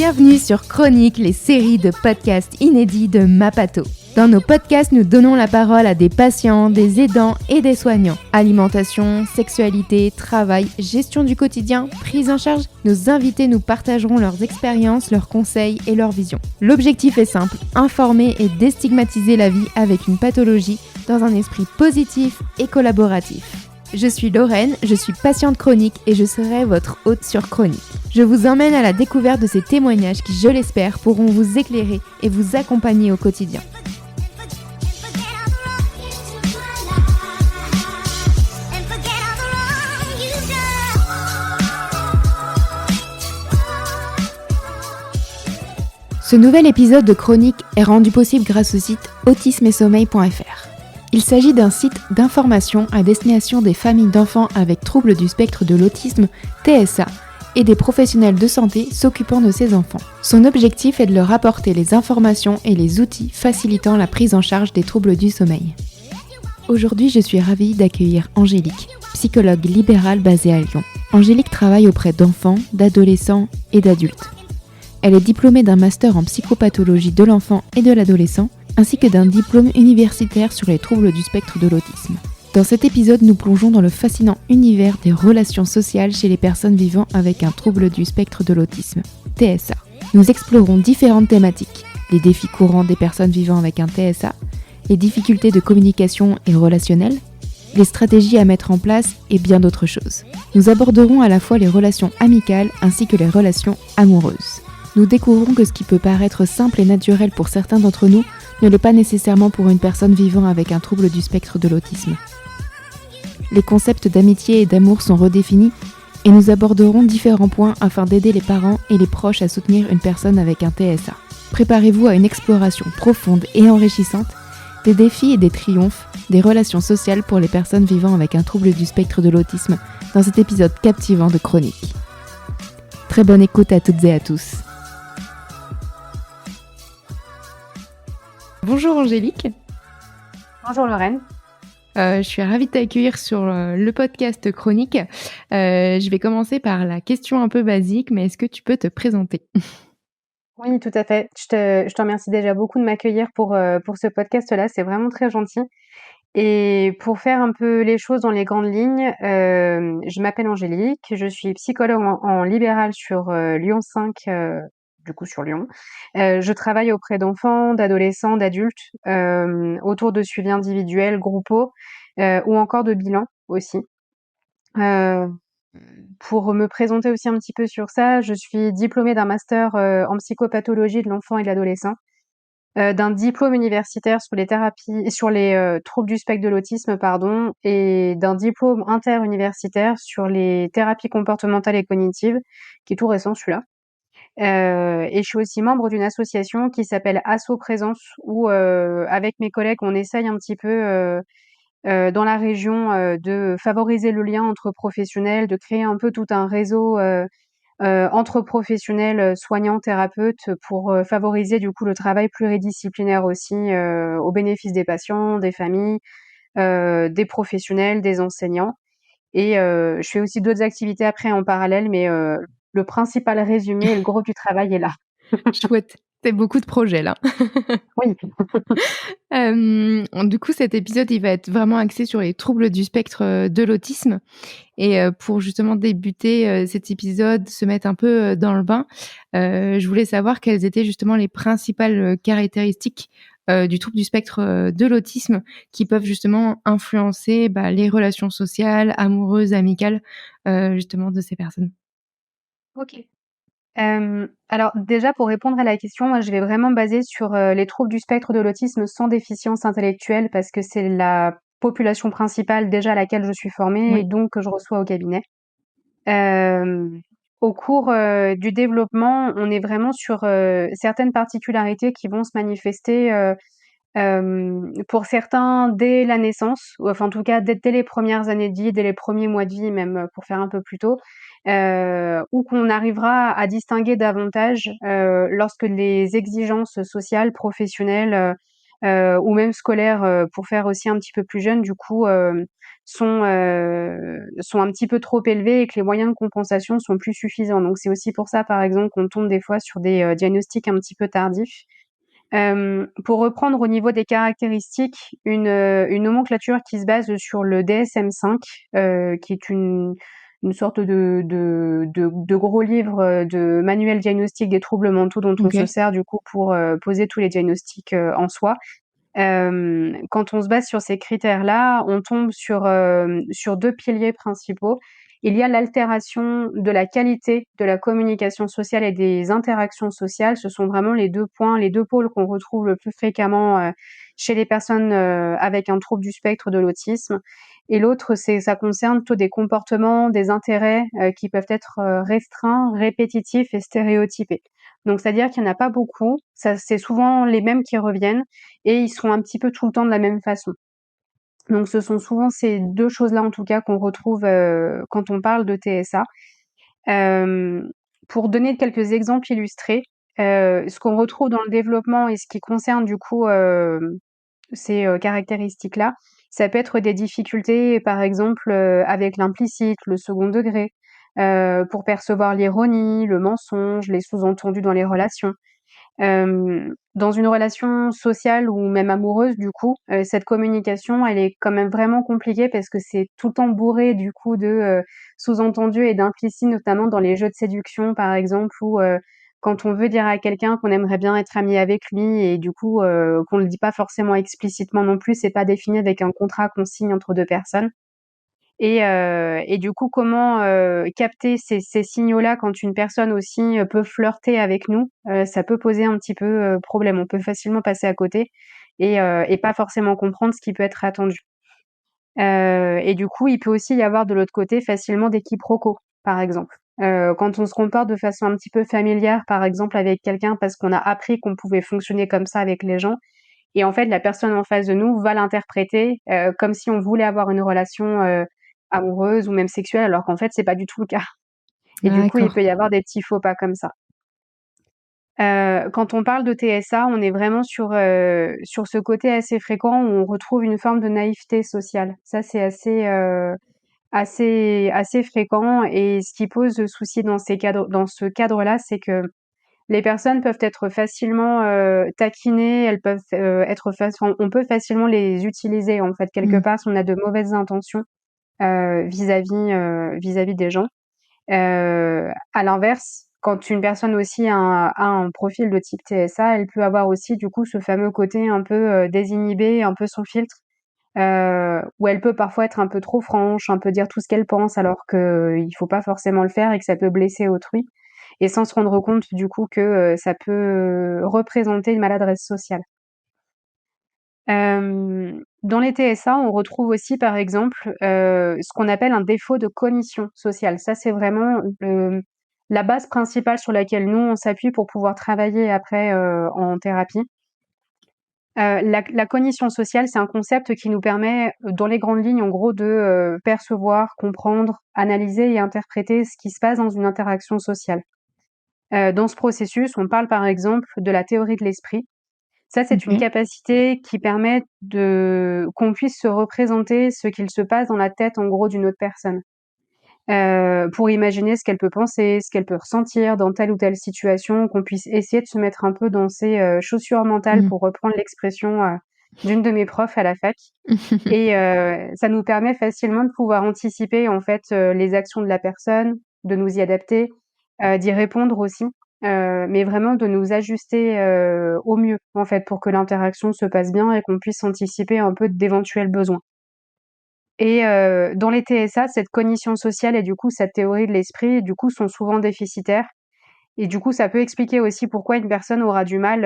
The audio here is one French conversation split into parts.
Bienvenue sur Chronique, les séries de podcasts inédits de Mapato. Dans nos podcasts, nous donnons la parole à des patients, des aidants et des soignants. Alimentation, sexualité, travail, gestion du quotidien, prise en charge. Nos invités nous partageront leurs expériences, leurs conseils et leurs visions. L'objectif est simple, informer et déstigmatiser la vie avec une pathologie dans un esprit positif et collaboratif. Je suis Lorraine, je suis patiente chronique et je serai votre hôte sur Chronique. Je vous emmène à la découverte de ces témoignages qui, je l'espère, pourront vous éclairer et vous accompagner au quotidien. Ce nouvel épisode de Chronique est rendu possible grâce au site autisme-et-sommeil.fr. Il s'agit d'un site d'information à destination des familles d'enfants avec troubles du spectre de l'autisme, TSA, et des professionnels de santé s'occupant de ces enfants. Son objectif est de leur apporter les informations et les outils facilitant la prise en charge des troubles du sommeil. Aujourd'hui, je suis ravie d'accueillir Angélique, psychologue libérale basée à Lyon. Angélique travaille auprès d'enfants, d'adolescents et d'adultes. Elle est diplômée d'un master en psychopathologie de l'enfant et de l'adolescent, ainsi que d'un diplôme universitaire sur les troubles du spectre de l'autisme. Dans cet épisode, nous plongeons dans le fascinant univers des relations sociales chez les personnes vivant avec un trouble du spectre de l'autisme, TSA. Nous explorons différentes thématiques, les défis courants des personnes vivant avec un TSA, les difficultés de communication et relationnelles, les stratégies à mettre en place et bien d'autres choses. Nous aborderons à la fois les relations amicales ainsi que les relations amoureuses. Nous découvrons que ce qui peut paraître simple et naturel pour certains d'entre nous ne l'est pas nécessairement pour une personne vivant avec un trouble du spectre de l'autisme. Les concepts d'amitié et d'amour sont redéfinis et nous aborderons différents points afin d'aider les parents et les proches à soutenir une personne avec un TSA. Préparez-vous à une exploration profonde et enrichissante des défis et des triomphes des relations sociales pour les personnes vivant avec un trouble du spectre de l'autisme dans cet épisode captivant de Chronique. Très bonne écoute à toutes et à tous. Bonjour Angélique. Bonjour Lorraine. Je suis ravie de t'accueillir sur le podcast Chronique. Je vais commencer par la question un peu basique, mais est-ce que tu peux te présenter ? Oui, tout à fait. Je te remercie déjà beaucoup de m'accueillir pour ce podcast-là. C'est vraiment très gentil. Et pour faire un peu les choses dans les grandes lignes, je m'appelle Angélique. Je suis psychologue en libéral sur Lyon 5, du coup sur Lyon. Je travaille auprès d'enfants, d'adolescents, d'adultes, autour de suivi individuel, groupaux, ou encore de bilan aussi. Pour me présenter aussi un petit peu sur ça, je suis diplômée d'un master en psychopathologie de l'enfant et de l'adolescent, d'un diplôme universitaire sur les thérapies sur les troubles du spectre de l'autisme, pardon, et d'un diplôme interuniversitaire sur les thérapies comportementales et cognitives, qui est tout récent celui-là. Et je suis aussi membre d'une association qui s'appelle Asso Présence où, avec mes collègues, on essaye un petit peu, dans la région, de favoriser le lien entre professionnels, de créer un peu tout un réseau, entre professionnels, soignants, thérapeutes pour, favoriser du coup le travail pluridisciplinaire aussi, au bénéfice des patients, des familles, des professionnels, des enseignants et je fais aussi d'autres activités après en parallèle mais le principal résumé et le gros du travail est là. Chouette, c'est beaucoup de projets là. Oui. Du coup, cet épisode, il va être vraiment axé sur les troubles du spectre de l'autisme. Et pour justement débuter cet épisode, se mettre un peu dans le bain, je voulais savoir quelles étaient justement les principales caractéristiques du trouble du spectre de l'autisme qui peuvent justement influencer les relations sociales, amoureuses, amicales, justement de ces personnes. OK. Alors déjà pour répondre à la question, moi je vais vraiment me baser sur, les troubles du spectre de l'autisme sans déficience intellectuelle parce que c'est la population principale déjà à laquelle je suis formée et Oui. donc que je reçois au cabinet. Hem, Au cours, du développement, on est vraiment sur, certaines particularités qui vont se manifester, pour certains dès la naissance ou enfin en tout cas dès les premières années de vie, dès les premiers mois de vie même, pour faire un peu plus tôt, ou qu'on arrivera à distinguer davantage, lorsque les exigences sociales, professionnelles, ou même scolaires, pour faire aussi un petit peu plus jeune du coup, sont un petit peu trop élevés et que les moyens de compensation sont plus suffisants. Donc c'est aussi pour ça, par exemple, qu'on tombe des fois sur des diagnostics un petit peu tardifs. Pour reprendre au niveau des caractéristiques, une nomenclature qui se base sur le DSM-5, qui est une sorte de gros livre de manuel diagnostic des troubles mentaux dont on se Ok. sert du coup pour poser tous les diagnostics en soi. Quand on se base sur ces critères-là, on tombe sur deux piliers principaux. Il y a l'altération de la qualité de la communication sociale et des interactions sociales. Ce sont vraiment les deux points, les deux pôles qu'on retrouve le plus fréquemment chez les personnes avec un trouble du spectre de l'autisme. Et l'autre, ça concerne plutôt des comportements, des intérêts qui peuvent être restreints, répétitifs et stéréotypés. Donc, c'est-à-dire qu'il n'y en a pas beaucoup. Ça, c'est souvent les mêmes qui reviennent et ils sont un petit peu tout le temps de la même façon. Donc ce sont souvent ces deux choses-là en tout cas qu'on retrouve quand on parle de TSA. Pour donner quelques exemples illustrés, ce qu'on retrouve dans le développement et ce qui concerne du coup ces caractéristiques-là, ça peut être des difficultés par exemple avec l'implicite, le second degré, pour percevoir l'ironie, le mensonge, les sous-entendus dans les relations. Dans une relation sociale ou même amoureuse, du coup, cette communication, elle est quand même vraiment compliquée parce que c'est tout le temps bourré du coup de sous-entendus et d'implicites, notamment dans les jeux de séduction, par exemple, ou quand on veut dire à quelqu'un qu'on aimerait bien être ami avec lui et du coup qu'on le dit pas forcément explicitement non plus, c'est pas défini avec un contrat qu'on signe entre deux personnes. Et du coup, comment capter ces signaux-là quand une personne aussi peut flirter avec nous, ça peut poser un petit peu problème. On peut facilement passer à côté et pas forcément comprendre ce qui peut être attendu. Et du coup, il peut aussi y avoir de l'autre côté facilement des quiproquos, par exemple. Quand on se comporte de façon un petit peu familière, par exemple avec quelqu'un parce qu'on a appris qu'on pouvait fonctionner comme ça avec les gens, et en fait, la personne en face de nous va l'interpréter comme si on voulait avoir une relation amoureuse ou même sexuelle, alors qu'en fait, c'est pas du tout le cas. Et du coup, il D'accord. peut y avoir des petits faux pas comme ça. Quand on parle de TSA, on est vraiment sur ce côté assez fréquent où on retrouve une forme de naïveté sociale. Ça, c'est assez fréquent et ce qui pose souci dans ce cadre-là, c'est que les personnes peuvent être facilement taquinées, elles peuvent on peut facilement les utiliser en fait quelque Mm. part si on a de mauvaises intentions vis-à-vis des gens. À l'inverse, quand une personne aussi a un profil de type TSA, elle peut avoir aussi du coup ce fameux côté un peu désinhibé, un peu sans filtre, où elle peut parfois être un peu trop franche, un peu dire tout ce qu'elle pense alors qu'il faut pas forcément le faire et que ça peut blesser autrui et sans se rendre compte du coup que ça peut représenter une maladresse sociale. Dans les TSA, on retrouve aussi par exemple ce qu'on appelle un défaut de cognition sociale. Ça, c'est vraiment la base principale sur laquelle nous on s'appuie pour pouvoir travailler après en thérapie. La cognition sociale, c'est un concept qui nous permet, dans les grandes lignes, en gros, de percevoir, comprendre, analyser et interpréter ce qui se passe dans une interaction sociale. Dans ce processus, on parle par exemple de la théorie de l'esprit. Ça, c'est une Ok. capacité qui permet qu'on puisse se représenter ce qu'il se passe dans la tête, en gros, d'une autre personne. Pour imaginer ce qu'elle peut penser, ce qu'elle peut ressentir dans telle ou telle situation, qu'on puisse essayer de se mettre un peu dans ses chaussures mentales, Mm. pour reprendre l'expression d'une de mes profs à la fac. Et ça nous permet facilement de pouvoir anticiper en fait les actions de la personne, de nous y adapter, d'y répondre aussi, mais vraiment de nous ajuster au mieux en fait pour que l'interaction se passe bien et qu'on puisse anticiper un peu d'éventuels besoins. Et dans les TSA, cette cognition sociale et du coup cette théorie de l'esprit, du coup, sont souvent déficitaires et du coup, ça peut expliquer aussi pourquoi une personne aura du mal,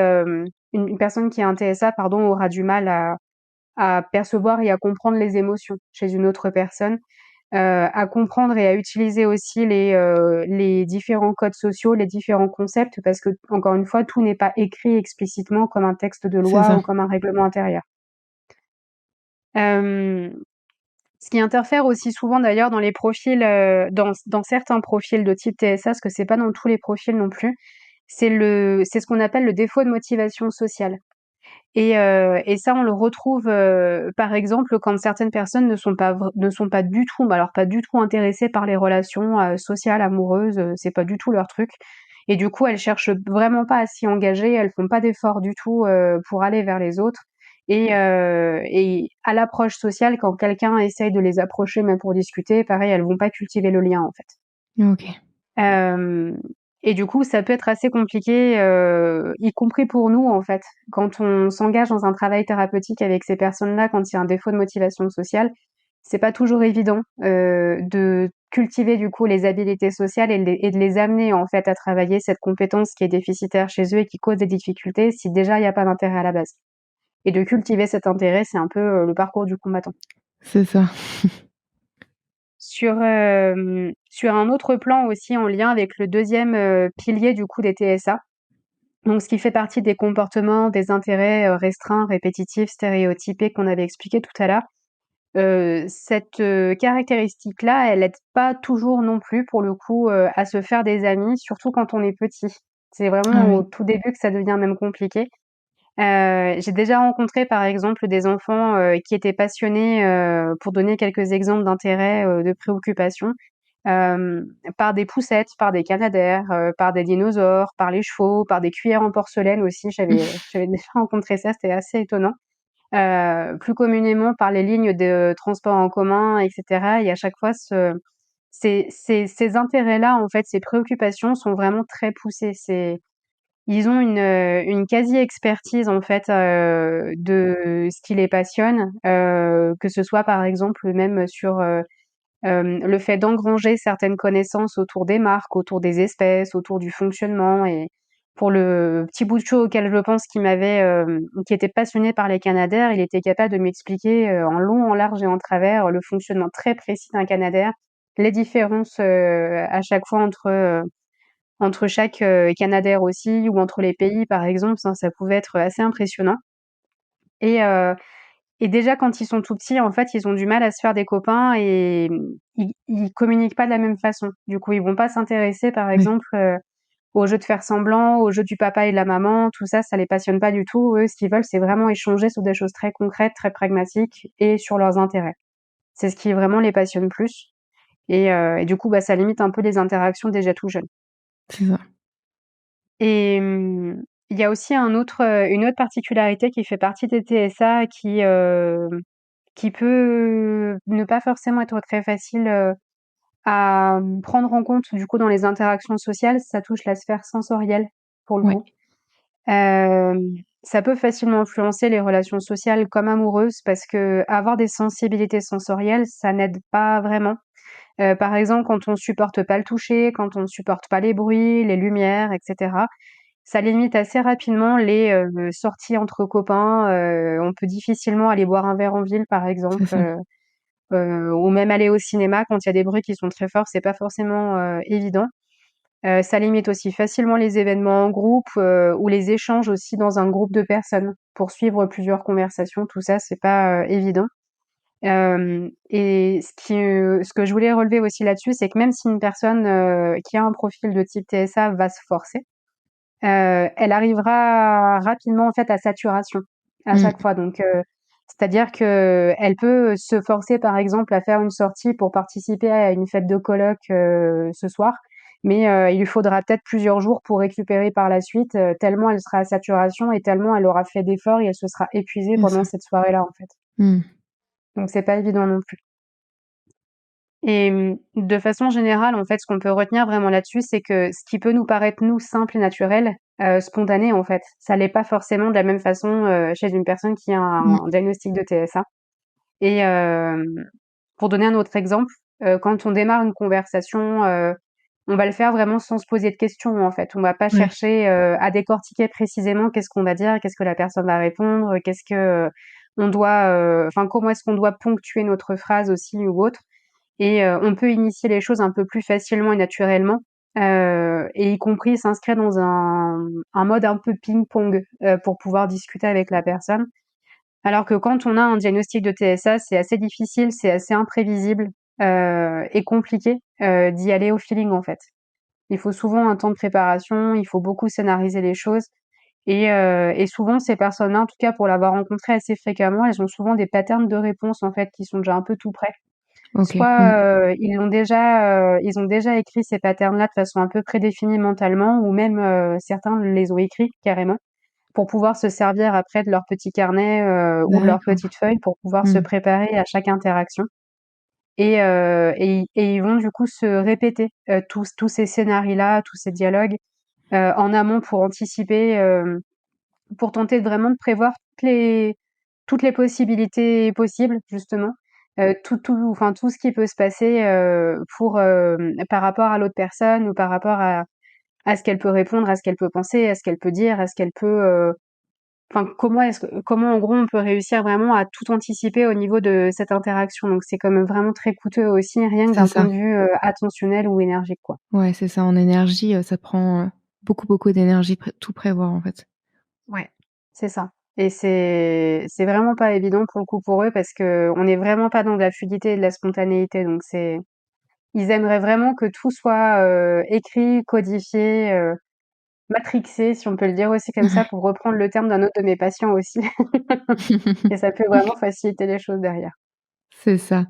une personne qui a un TSA, pardon, aura du mal à percevoir et à comprendre les émotions chez une autre personne, à comprendre et à utiliser aussi les différents codes sociaux, les différents concepts parce que encore une fois, tout n'est pas écrit explicitement comme un texte de C'est loi ou ça. comme un règlement intérieur. Hem Ce qui interfère aussi souvent d'ailleurs dans les profils, dans certains profils de type TSA, parce que c'est pas dans tous les profils non plus, c'est ce qu'on appelle le défaut de motivation sociale. Et ça, on le retrouve, par exemple, quand certaines personnes ne sont pas du tout, alors pas du tout intéressées par les relations, sociales, amoureuses, c'est pas du tout leur truc et du coup, elles cherchent vraiment pas à s'y engager, elles font pas d'efforts du tout, pour aller vers les autres et à l'approche sociale, quand quelqu'un essaye de les approcher, même pour discuter, pareil, elles vont pas cultiver le lien, en fait. OK. Hem et du coup, ça peut être assez compliqué, y compris pour nous, en fait. Quand on s'engage dans un travail thérapeutique avec ces personnes-là, quand il y a un défaut de motivation sociale, c'est pas toujours évident, de cultiver, du coup, les habilités sociales et de les amener, en fait, à travailler cette compétence qui est déficitaire chez eux et qui cause des difficultés, si déjà il y a pas d'intérêt à la base et de cultiver cet intérêt, c'est un peu, le parcours du combattant. C'est ça. Sur un autre plan aussi, en lien avec le deuxième pilier, du coup, des TSA, donc ce qui fait partie des comportements, des intérêts, restreints, répétitifs, stéréotypés qu'on avait expliqué tout à l'heure. Cette, caractéristique-là, elle aide pas toujours non plus pour le coup, à se faire des amis, surtout quand on est petit. C'est Ah vraiment au oui. tout début que ça devient même compliqué. J'ai déjà rencontré par exemple des enfants, qui étaient passionnés, pour donner quelques exemples d'intérêts, de préoccupations, par des poussettes, par des canadaires, par des dinosaures, par les chevaux, par des cuillères en porcelaine aussi. J'avais déjà rencontré ça, c'était assez étonnant. Plus communément par les lignes de transport en commun et cetera et à chaque fois ces intérêts-là, en fait, ces préoccupations sont vraiment très poussées. Ils ont une quasi-expertise, en fait, de ce qui les passionne, que ce soit, par exemple, même sur, le fait d'engranger certaines connaissances autour des marques, autour des espèces, autour du fonctionnement et pour le petit bout de chou auquel je pense qui était passionné par les canadaires, il était capable de m'expliquer, en long, en large et en travers, le fonctionnement très précis d'un canadair, les différences, à chaque fois entre chaque, canadair aussi ou entre les pays, par exemple, ça pouvait être assez impressionnant et heu et déjà quand ils sont tout petits, en fait, ils ont du mal à se faire des copains et ils communiquent pas de la même façon. Du coup, ils vont pas s'intéresser, par Oui. exemple, aux jeux de faire semblant, aux jeux du papa et de la maman, tout ça, ça les passionne pas du tout. Eux, ce qu'ils veulent, c'est vraiment échanger sur des choses très concrètes, très pragmatiques et sur leurs intérêts. C'est ce qui vraiment les passionne plus et du coup, bah, ça limite un peu les interactions déjà tout jeunes. C'est ça. Et il y a aussi une autre particularité qui fait partie des TSA qui peut ne pas forcément être très facile, à, prendre en compte du coup dans les interactions sociales, ça touche la sphère sensorielle pour le Ouais. coup. Hem, Ça peut facilement influencer les relations sociales comme amoureuses parce qu'avoir des sensibilités sensorielles, ça n'aide pas vraiment. Par exemple, quand on supporte pas le toucher, quand on supporte pas les bruits, les lumières et cetera, ça limite assez rapidement les, sorties entre copains, on peut difficilement aller boire un verre en ville par C'est exemple, ça. ou même aller au cinéma quand il y a des bruits qui sont très forts, c'est pas forcément, évident. Ça limite aussi facilement les événements en groupe, ou les échanges aussi dans un groupe de personnes. Pour suivre plusieurs conversations, tout ça, c'est pas, évident. Et ce que je voulais relever aussi là-dessus, c'est que même si une personne, qui a un profil de type TSA va se forcer, elle arrivera rapidement en fait à saturation à chaque Mmh. fois. Donc, c'est-à-dire qu'elle peut se forcer par exemple à faire une sortie pour participer à une fête de coloc, ce soir, mais, il lui faudra peut-être plusieurs jours pour récupérer par la suite, tellement elle sera à saturation et tellement elle aura fait d'efforts et elle se sera épuisée C'est pendant ça. cette soirée-là, en fait. Mmh. Donc c'est pas évident non plus. Et de façon générale, en fait, ce qu'on peut retenir vraiment là-dessus, c'est que ce qui peut nous paraître, nous, simple et naturel, spontané, en fait, ça l'est pas forcément de la même façon, chez une personne qui a un Mmh. diagnostic de TSA. Et pour donner un autre exemple, quand on démarre une conversation, on va le faire vraiment sans se poser de questions, en fait. On va pas Ouais. chercher, à décortiquer précisément qu'est-ce qu'on va dire, qu'est-ce que la personne va répondre, qu'est-ce que, on doit, enfin, comment est-ce qu'on doit ponctuer notre phrase aussi ou autre. Et on peut initier les choses un peu plus facilement et naturellement, et y compris s'inscrire dans un mode un peu ping-pong, pour pouvoir discuter avec la personne. Alors que quand on a un diagnostic de TSA, c'est assez difficile, c'est assez imprévisible, et compliqué, d'y aller au feeling, en fait. Il faut souvent un temps de préparation, il faut beaucoup scénariser les choses Et souvent ces personnes-là, en tout cas pour l'avoir rencontré assez fréquemment, elles ont souvent des patterns de réponse, en fait, qui sont déjà un peu tout prêts. OK. Mmh. Soit, ils ont déjà écrit ces patterns-là de façon un peu prédéfinie mentalement ou même, certains les ont écrits carrément pour pouvoir se servir après de leur petit carnet, ou de leur D'accord. petite feuille pour pouvoir se Mmh. préparer à chaque interaction et ils vont du coup se répéter, tous ces scénarios-là, tous ces dialogues, en amont pour anticiper, pour tenter vraiment de prévoir toutes les possibilités possibles justement, enfin tout ce qui peut se passer, par rapport à l'autre personne ou par rapport à ce qu'elle peut répondre, à ce qu'elle peut penser, à ce qu'elle peut dire, à ce qu'elle peut, enfin comment en gros on peut réussir vraiment à tout anticiper au niveau de cette interaction. Donc c'est quand même vraiment très coûteux aussi, rien que C'est d'un point ça. de vue, attentionnel ou énergique, quoi. Ouais, c'est ça. En énergie, ça prend, beaucoup, beaucoup d'énergie tout prévoir, en fait. Ouais, c'est ça et c'est vraiment pas évident pour le coup pour eux parce qu'on est vraiment pas dans de la fluidité et de la spontanéité donc ils aimeraient vraiment que tout soit, écrit, codifié, matrixé si on peut le dire aussi comme ça pour reprendre le terme d'un autre de mes patients aussi et ça peut vraiment faciliter les choses derrière C'est ça.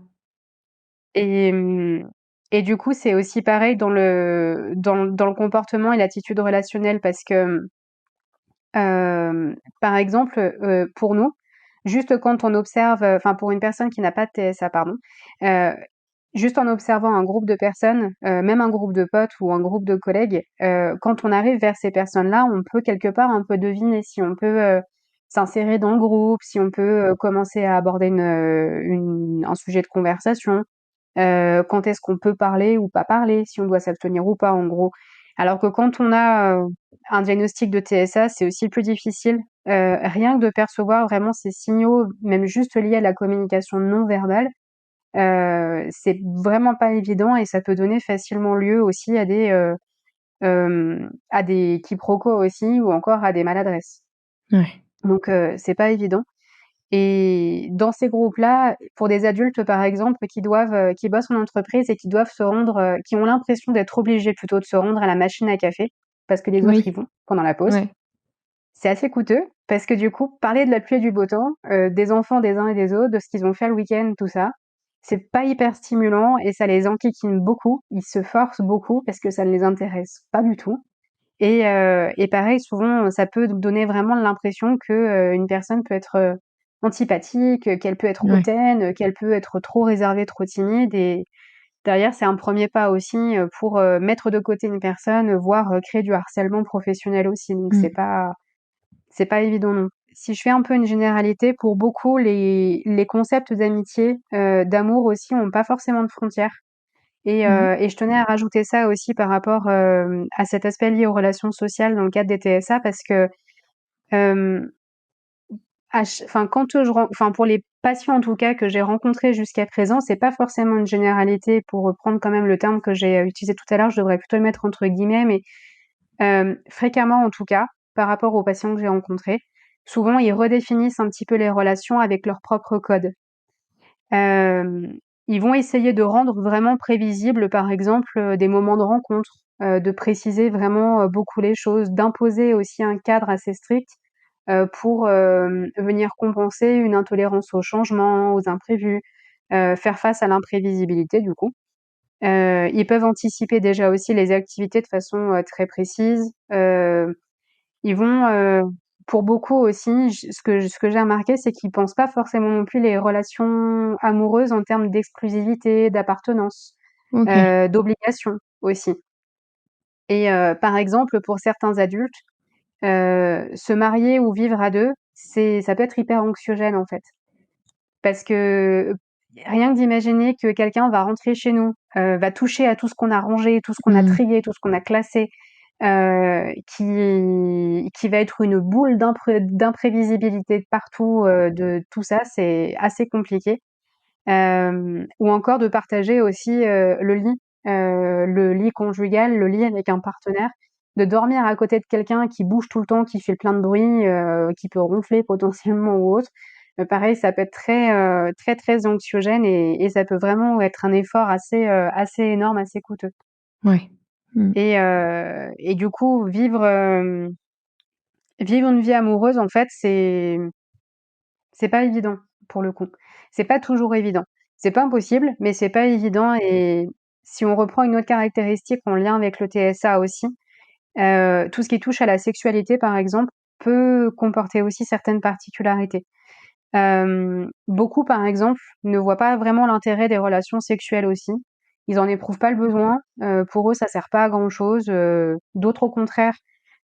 et mmh et du coup, c'est aussi pareil dans le comportement et l'attitude relationnelle parce que, par exemple, pour nous, juste quand on observe, enfin pour une personne qui n'a pas de TSA, pardon, heu, juste en observant un groupe de personnes, même un groupe de potes ou un groupe de collègues, quand on arrive vers ces personnes-là, on peut quelque part un peu deviner si on peut, s'insérer dans le groupe, si on peut, commencer à aborder un sujet de conversation, quand est-ce qu'on peut parler ou pas parler, si on doit s'abstenir ou pas, en gros. Alors que quand on a, un diagnostic de TSA, c'est aussi plus difficile, rien que de percevoir vraiment ces signaux, même juste liés à la communication non verbale, c'est vraiment pas évident et ça peut donner facilement lieu aussi à des quiproquos aussi ou encore à des maladresses. Ouais. Donc c'est pas évident. Et dans ces groupes-là, pour des adultes, par exemple, qui bossent en entreprise et qui doivent se rendre, qui ont l'impression d'être obligés plutôt de se rendre à la machine à café, parce que les autres y Oui. vont pendant la pause. Ouais. C'est assez coûteux parce que du coup, parler de la pluie et du beau temps, des enfants des uns et des autres, de ce qu'ils ont fait le week-end, tout ça, c'est pas hyper stimulant et ça les enquiquine beaucoup. Ils se forcent beaucoup parce que ça ne les intéresse pas du tout et pareil, souvent, ça peut donner vraiment l'impression que, une personne peut être, antipathique, qu'elle peut être Ouais. hautaine, qu'elle peut être trop réservée, trop timide et derrière, c'est un premier pas aussi, pour, mettre de côté une personne, voire, créer du harcèlement professionnel aussi, donc Mmh. c'est pas évident non. Si je fais un peu une généralité, pour beaucoup, les concepts d'amitié, d'amour aussi ont pas forcément de frontières. Mmh. Et je tenais à rajouter ça aussi par rapport, à cet aspect lié aux relations sociales dans le cadre des TSA parce que, hem, enfin quand, enfin pour les patients en tout cas que j'ai rencontrés jusqu'à présent, c'est pas forcément une généralité pour reprendre quand même le terme que j'ai, utilisé tout à l'heure, je devrais plutôt le mettre entre guillemets, mais, fréquemment en tout cas, par rapport aux patients que j'ai rencontrés, souvent ils redéfinissent un petit peu les relations avec leur propre code. Hem, Ils vont essayer de rendre vraiment prévisible, par exemple, des moments de rencontre, de préciser vraiment, beaucoup les choses, d'imposer aussi un cadre assez strict, pour, venir compenser une intolérance au changement, aux imprévus, faire face à l'imprévisibilité du coup. Ils peuvent anticiper déjà aussi les activités de façon, très précise. Ils vont, pour beaucoup aussi, ce que j'ai remarqué, c'est qu'ils pensent pas forcément non plus les relations amoureuses en termes d'exclusivité, d'appartenance, OK. d'obligation aussi et par exemple, pour certains adultes, se marier ou vivre à 2, ça peut être hyper anxiogène, en fait. Parce que rien que d'imaginer que quelqu'un va rentrer chez nous, va toucher à tout ce qu'on a rangé, tout ce qu'on a Mmh. trié, tout ce qu'on a classé, qui va être une boule d'imprévisibilité de partout, de tout ça, c'est assez compliqué. Ou encore de partager aussi, le lit conjugal, le lit avec un partenaire, de dormir à côté de quelqu'un qui bouge tout le temps, qui fait plein de bruit, qui peut ronfler potentiellement ou autre. Pareil, ça peut être très, très anxiogène et ça peut vraiment être un effort assez énorme, assez coûteux Ouais. Mmh. et du coup, vivre une vie amoureuse, en fait, c'est pas évident, pour le coup. C'est pas toujours évident. C'est pas impossible, mais c'est pas évident et si on reprend une autre caractéristique en lien avec le TSA aussi, tout ce qui touche à la sexualité, par exemple, peut comporter aussi certaines particularités. Beaucoup, par exemple, ne voient pas vraiment l'intérêt des relations sexuelles aussi. Ils en éprouvent pas le besoin, pour eux, ça sert pas à grand chose, d'autres, au contraire,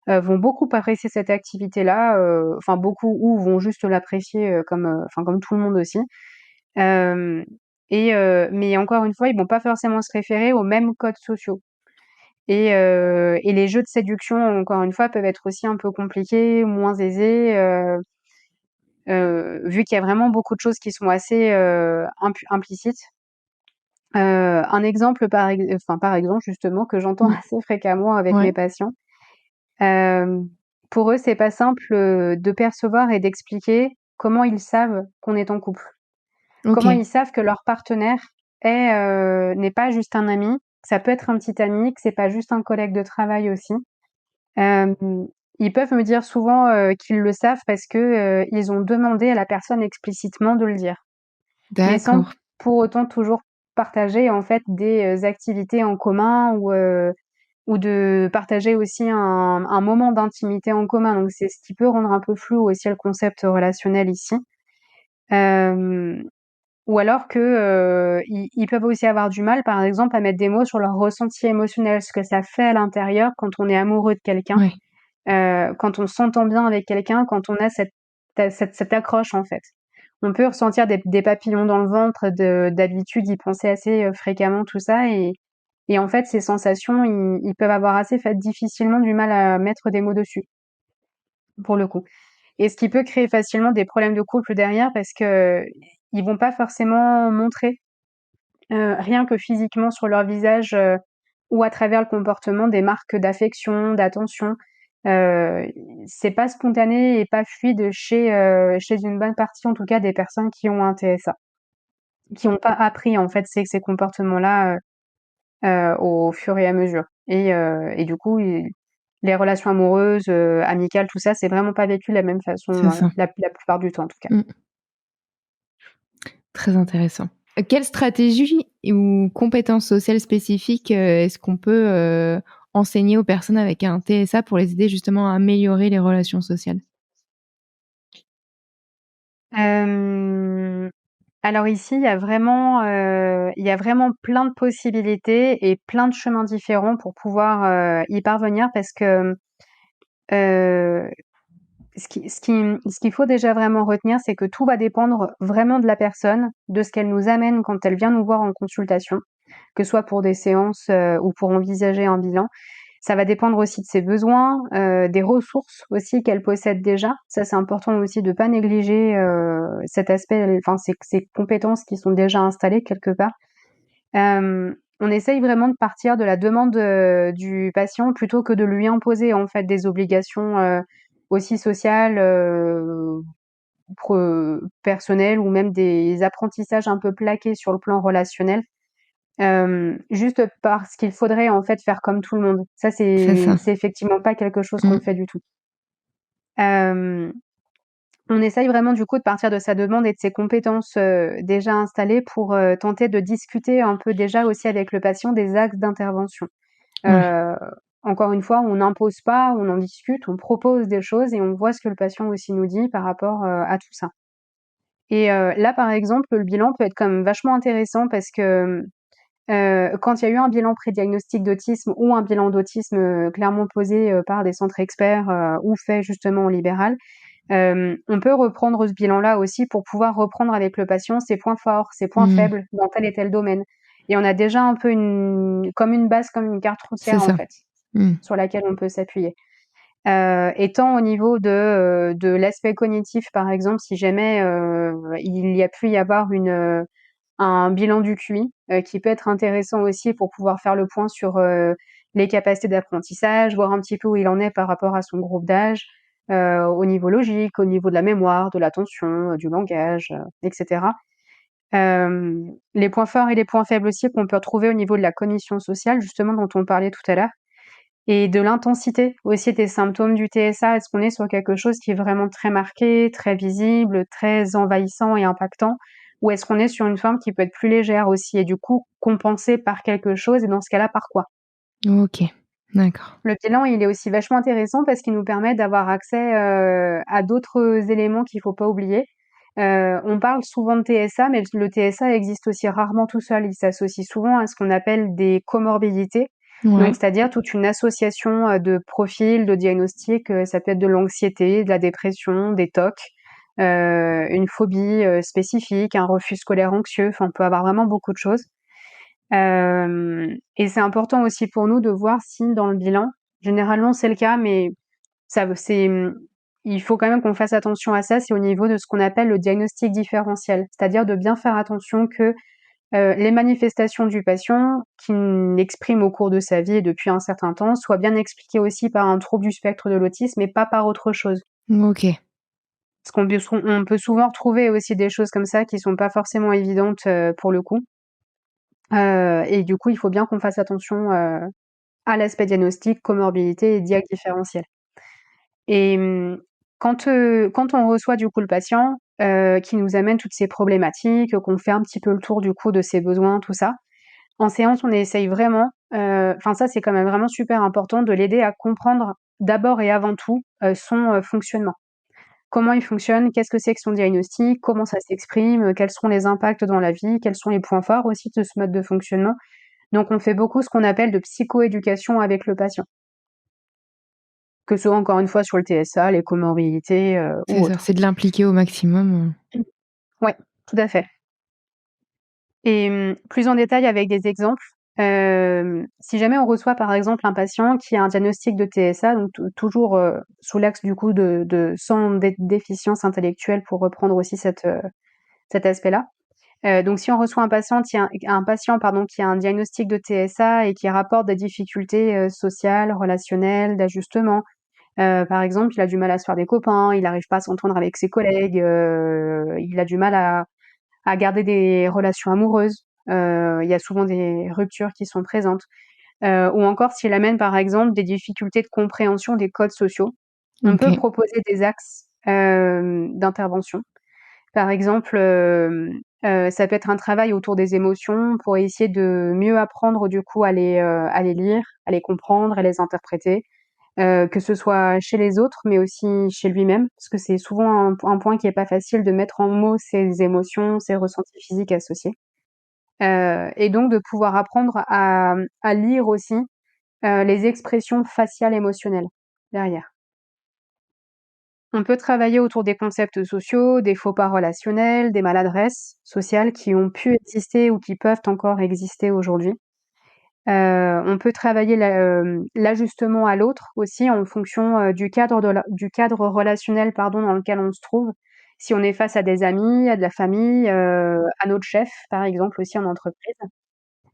vont beaucoup apprécier cette activité-là, enfin beaucoup ou vont juste l'apprécier, comme tout le monde aussi. Hem mais encore une fois, ils vont pas forcément se référer aux mêmes codes sociaux et les jeux de séduction, encore une fois, peuvent être aussi un peu compliqués, moins aisés, vu qu'il y a vraiment beaucoup de choses qui sont assez, implicites. Un exemple par exemple justement que j'entends Mmh. assez fréquemment avec mes Ouais, patients, hem, pour eux, c'est pas simple, de percevoir et d'expliquer comment ils savent qu'on est en couple. Comment OK, ils savent que leur partenaire n'est pas juste un ami, que ça peut être un petit ami, que c'est pas juste un collègue de travail aussi. Hem, Ils peuvent me dire souvent, qu'ils le savent parce que, ils ont demandé à la personne explicitement de le dire. Mais sans d'accord. pour autant toujours partager en fait des, activités en commun ou de partager aussi un moment d'intimité en commun. Donc c'est ce qui peut rendre un peu flou aussi le concept relationnel ici. Hem, ou alors que, ils peuvent aussi avoir du mal, par exemple, à mettre des mots sur leur ressenti émotionnel, ce que ça fait à l'intérieur quand on est amoureux de quelqu'un, Ouais, quand on s'entend bien avec quelqu'un, quand on a cette accroche en fait. On peut ressentir des papillons dans le ventre, d'habitude y penser assez, fréquemment, tout ça et en fait ces sensations, ils peuvent avoir assez fait difficilement du mal à mettre des mots dessus, pour le coup. Et ce qui peut créer facilement des problèmes de couple derrière parce que ils vont pas forcément montrer, rien que physiquement sur leur visage, ou à travers le comportement des marques d'affection, d'attention. Heu, c'est pas spontané et pas fluide chez une bonne partie, en tout cas, des personnes qui ont un TSA, qui ont pas appris, en fait, ces comportements-là, au fur et à mesure et du coup, les relations amoureuses, amicales, tout ça, c'est vraiment pas vécu de la même façon, c'est ça. la plupart du temps, en tout cas. Mmh. Très intéressant. Quelle stratégie ou compétences sociales spécifiques, est-ce qu'on peut, enseigner aux personnes avec un TSA pour les aider justement à améliorer les relations sociales? Hem, alors ici, il y a vraiment plein de possibilités et plein de chemins différents pour pouvoir, y parvenir parce que, heu, ce qu'il faut déjà vraiment retenir, c'est que tout va dépendre vraiment de la personne, de ce qu'elle nous amène quand elle vient nous voir en consultation, que ce soit pour des séances, ou pour envisager un bilan. Ça va dépendre aussi de ses besoins, des ressources aussi qu'elle possède déjà. Ça, c'est important aussi de pas négliger, cet aspect, enfin ces compétences qui sont déjà installées quelque part. On essaye vraiment de partir de la demande, du patient plutôt que de lui imposer en fait des obligations, aussi sociales, personnelles ou même des apprentissages un peu plaqués sur le plan relationnel. Juste parce qu'il faudrait en fait faire comme tout le monde. Ça, C'est ça. c'est effectivement pas quelque chose qu'on Mmh. fait du tout. Hem, on essaye vraiment du coup de partir de sa demande et de ses compétences, déjà installées pour, tenter de discuter un peu déjà aussi avec le patient des axes d'intervention. Ouais. Heu, encore une fois, on n'impose pas, on en discute, on propose des choses et on voit ce que le patient aussi nous dit par rapport, à tout ça. Et là, par exemple, le bilan peut être quand même vachement intéressant parce que, quand il y a eu un bilan pré-diagnostic d'autisme ou un bilan d'autisme, clairement posé, par des centres experts, ou fait justement en libéral, on peut reprendre ce bilan-là aussi pour pouvoir reprendre avec le patient ses points forts, ses points Mmh. faibles dans tel et tel domaine. Et on a déjà un peu une base, comme une carte C'est routière en ça. fait, Mmh. sur laquelle on peut s'appuyer. Et tant au niveau de l'aspect cognitif, par exemple, si jamais, il y a pu y avoir un bilan du QI, qui peut être intéressant aussi pour pouvoir faire le point sur, les capacités d'apprentissage, voir un petit peu où il en est par rapport à son groupe d'âge, au niveau logique, au niveau de la mémoire, de l'attention, du langage, et cetera. Les points forts et les points faibles aussi qu'on peut retrouver au niveau de la cognition sociale, justement, dont on parlait tout à l'heure. et de l'intensité aussi des symptômes du TSA. Est-ce qu'on est sur quelque chose qui est vraiment très marqué, très visible, très envahissant et impactant? Ou est-ce qu'on est sur une forme qui peut être plus légère aussi et du coup compensée par quelque chose et dans ce cas-là, par quoi? OK, d'accord. Le bilan, il est aussi vachement intéressant parce qu'il nous permet d'avoir accès, à d'autres éléments qu'il faut pas oublier. On parle souvent de TSA, mais le TSA existe aussi rarement tout seul. Il s'associe souvent à ce qu'on appelle des comorbidités, donc Ouais, c'est-à-dire toute une association, de profils, de diagnostics, ça peut être de l'anxiété, de la dépression, des TOC, une phobie, spécifique, un refus scolaire anxieux, enfin, on peut avoir vraiment beaucoup de choses. Et c'est important aussi pour nous de voir si dans le bilan, généralement c'est le cas, mais il faut quand même qu'on fasse attention à ça, c'est au niveau de ce qu'on appelle le diagnostic différentiel. C'est-à-dire de bien faire attention que, les manifestations du patient qu'il exprime au cours de sa vie et depuis un certain temps soient bien expliquées aussi par un trouble du spectre de l'autisme et pas par autre chose. OK. Parce on peut souvent retrouver aussi des choses comme ça qui sont pas forcément évidentes, pour le coup. Et du coup, il faut bien qu'on fasse attention, à l'aspect diagnostic, comorbidité et diac différentiel. Et quand on reçoit du coup le patient, qui nous amène toutes ces problématiques, qu'on fait un petit peu le tour du coup de ses besoins, tout ça, en séance, on essaye vraiment, enfin ça, c'est quand même vraiment super important de l'aider à comprendre d'abord et avant tout, son, fonctionnement. Comment il fonctionne? Qu'est-ce que c'est que son diagnostic? Comment ça s'exprime? Quels seront les impacts dans la vie? Quels sont les points forts aussi de ce mode de fonctionnement? Donc on fait beaucoup ce qu'on appelle de psychoéducation avec le patient. Que ce soit encore une fois sur le TSA, les comorbidités, C'est ou ça, autres. c'est de l'impliquer au maximum. Ouais, tout à fait. Et plus en détail avec des exemples, si jamais on reçoit par exemple un patient qui a un diagnostic de TSA, donc toujours, sous l'axe du coup de sans déficience intellectuelle pour reprendre aussi cet aspect-là. Donc si on reçoit un patient pardon, qui a un diagnostic de TSA et qui rapporte des difficultés, sociales, relationnelles, d'ajustement, par exemple, il a du mal à se faire des copains, il n'arrive pas à s'entendre avec ses collègues, il a du mal à garder des relations amoureuses, il y a souvent des ruptures qui sont présentes, ou encore s'il amène, par exemple, des difficultés de compréhension des codes sociaux, on peut OK, proposer des axes, d'intervention. Par exemple, ça peut être un travail autour des émotions pour essayer de mieux apprendre du coup à les lire, à les comprendre, à les interpréter, que ce soit chez les autres, mais aussi chez lui-même, parce que c'est souvent un point qui est pas facile de mettre en mots ses émotions, ses ressentis physiques associés. Et donc de pouvoir apprendre à lire aussi, les expressions faciales émotionnelles derrière. On peut travailler autour des concepts sociaux, des faux pas relationnels, des maladresses sociales qui ont pu exister ou qui peuvent encore exister aujourd'hui. On peut travailler l'ajustement à l'autre aussi en fonction, du cadre relationnel, pardon, dans lequel on se trouve. Si on est face à des amis, à de la famille, à notre chef, par exemple, aussi en entreprise.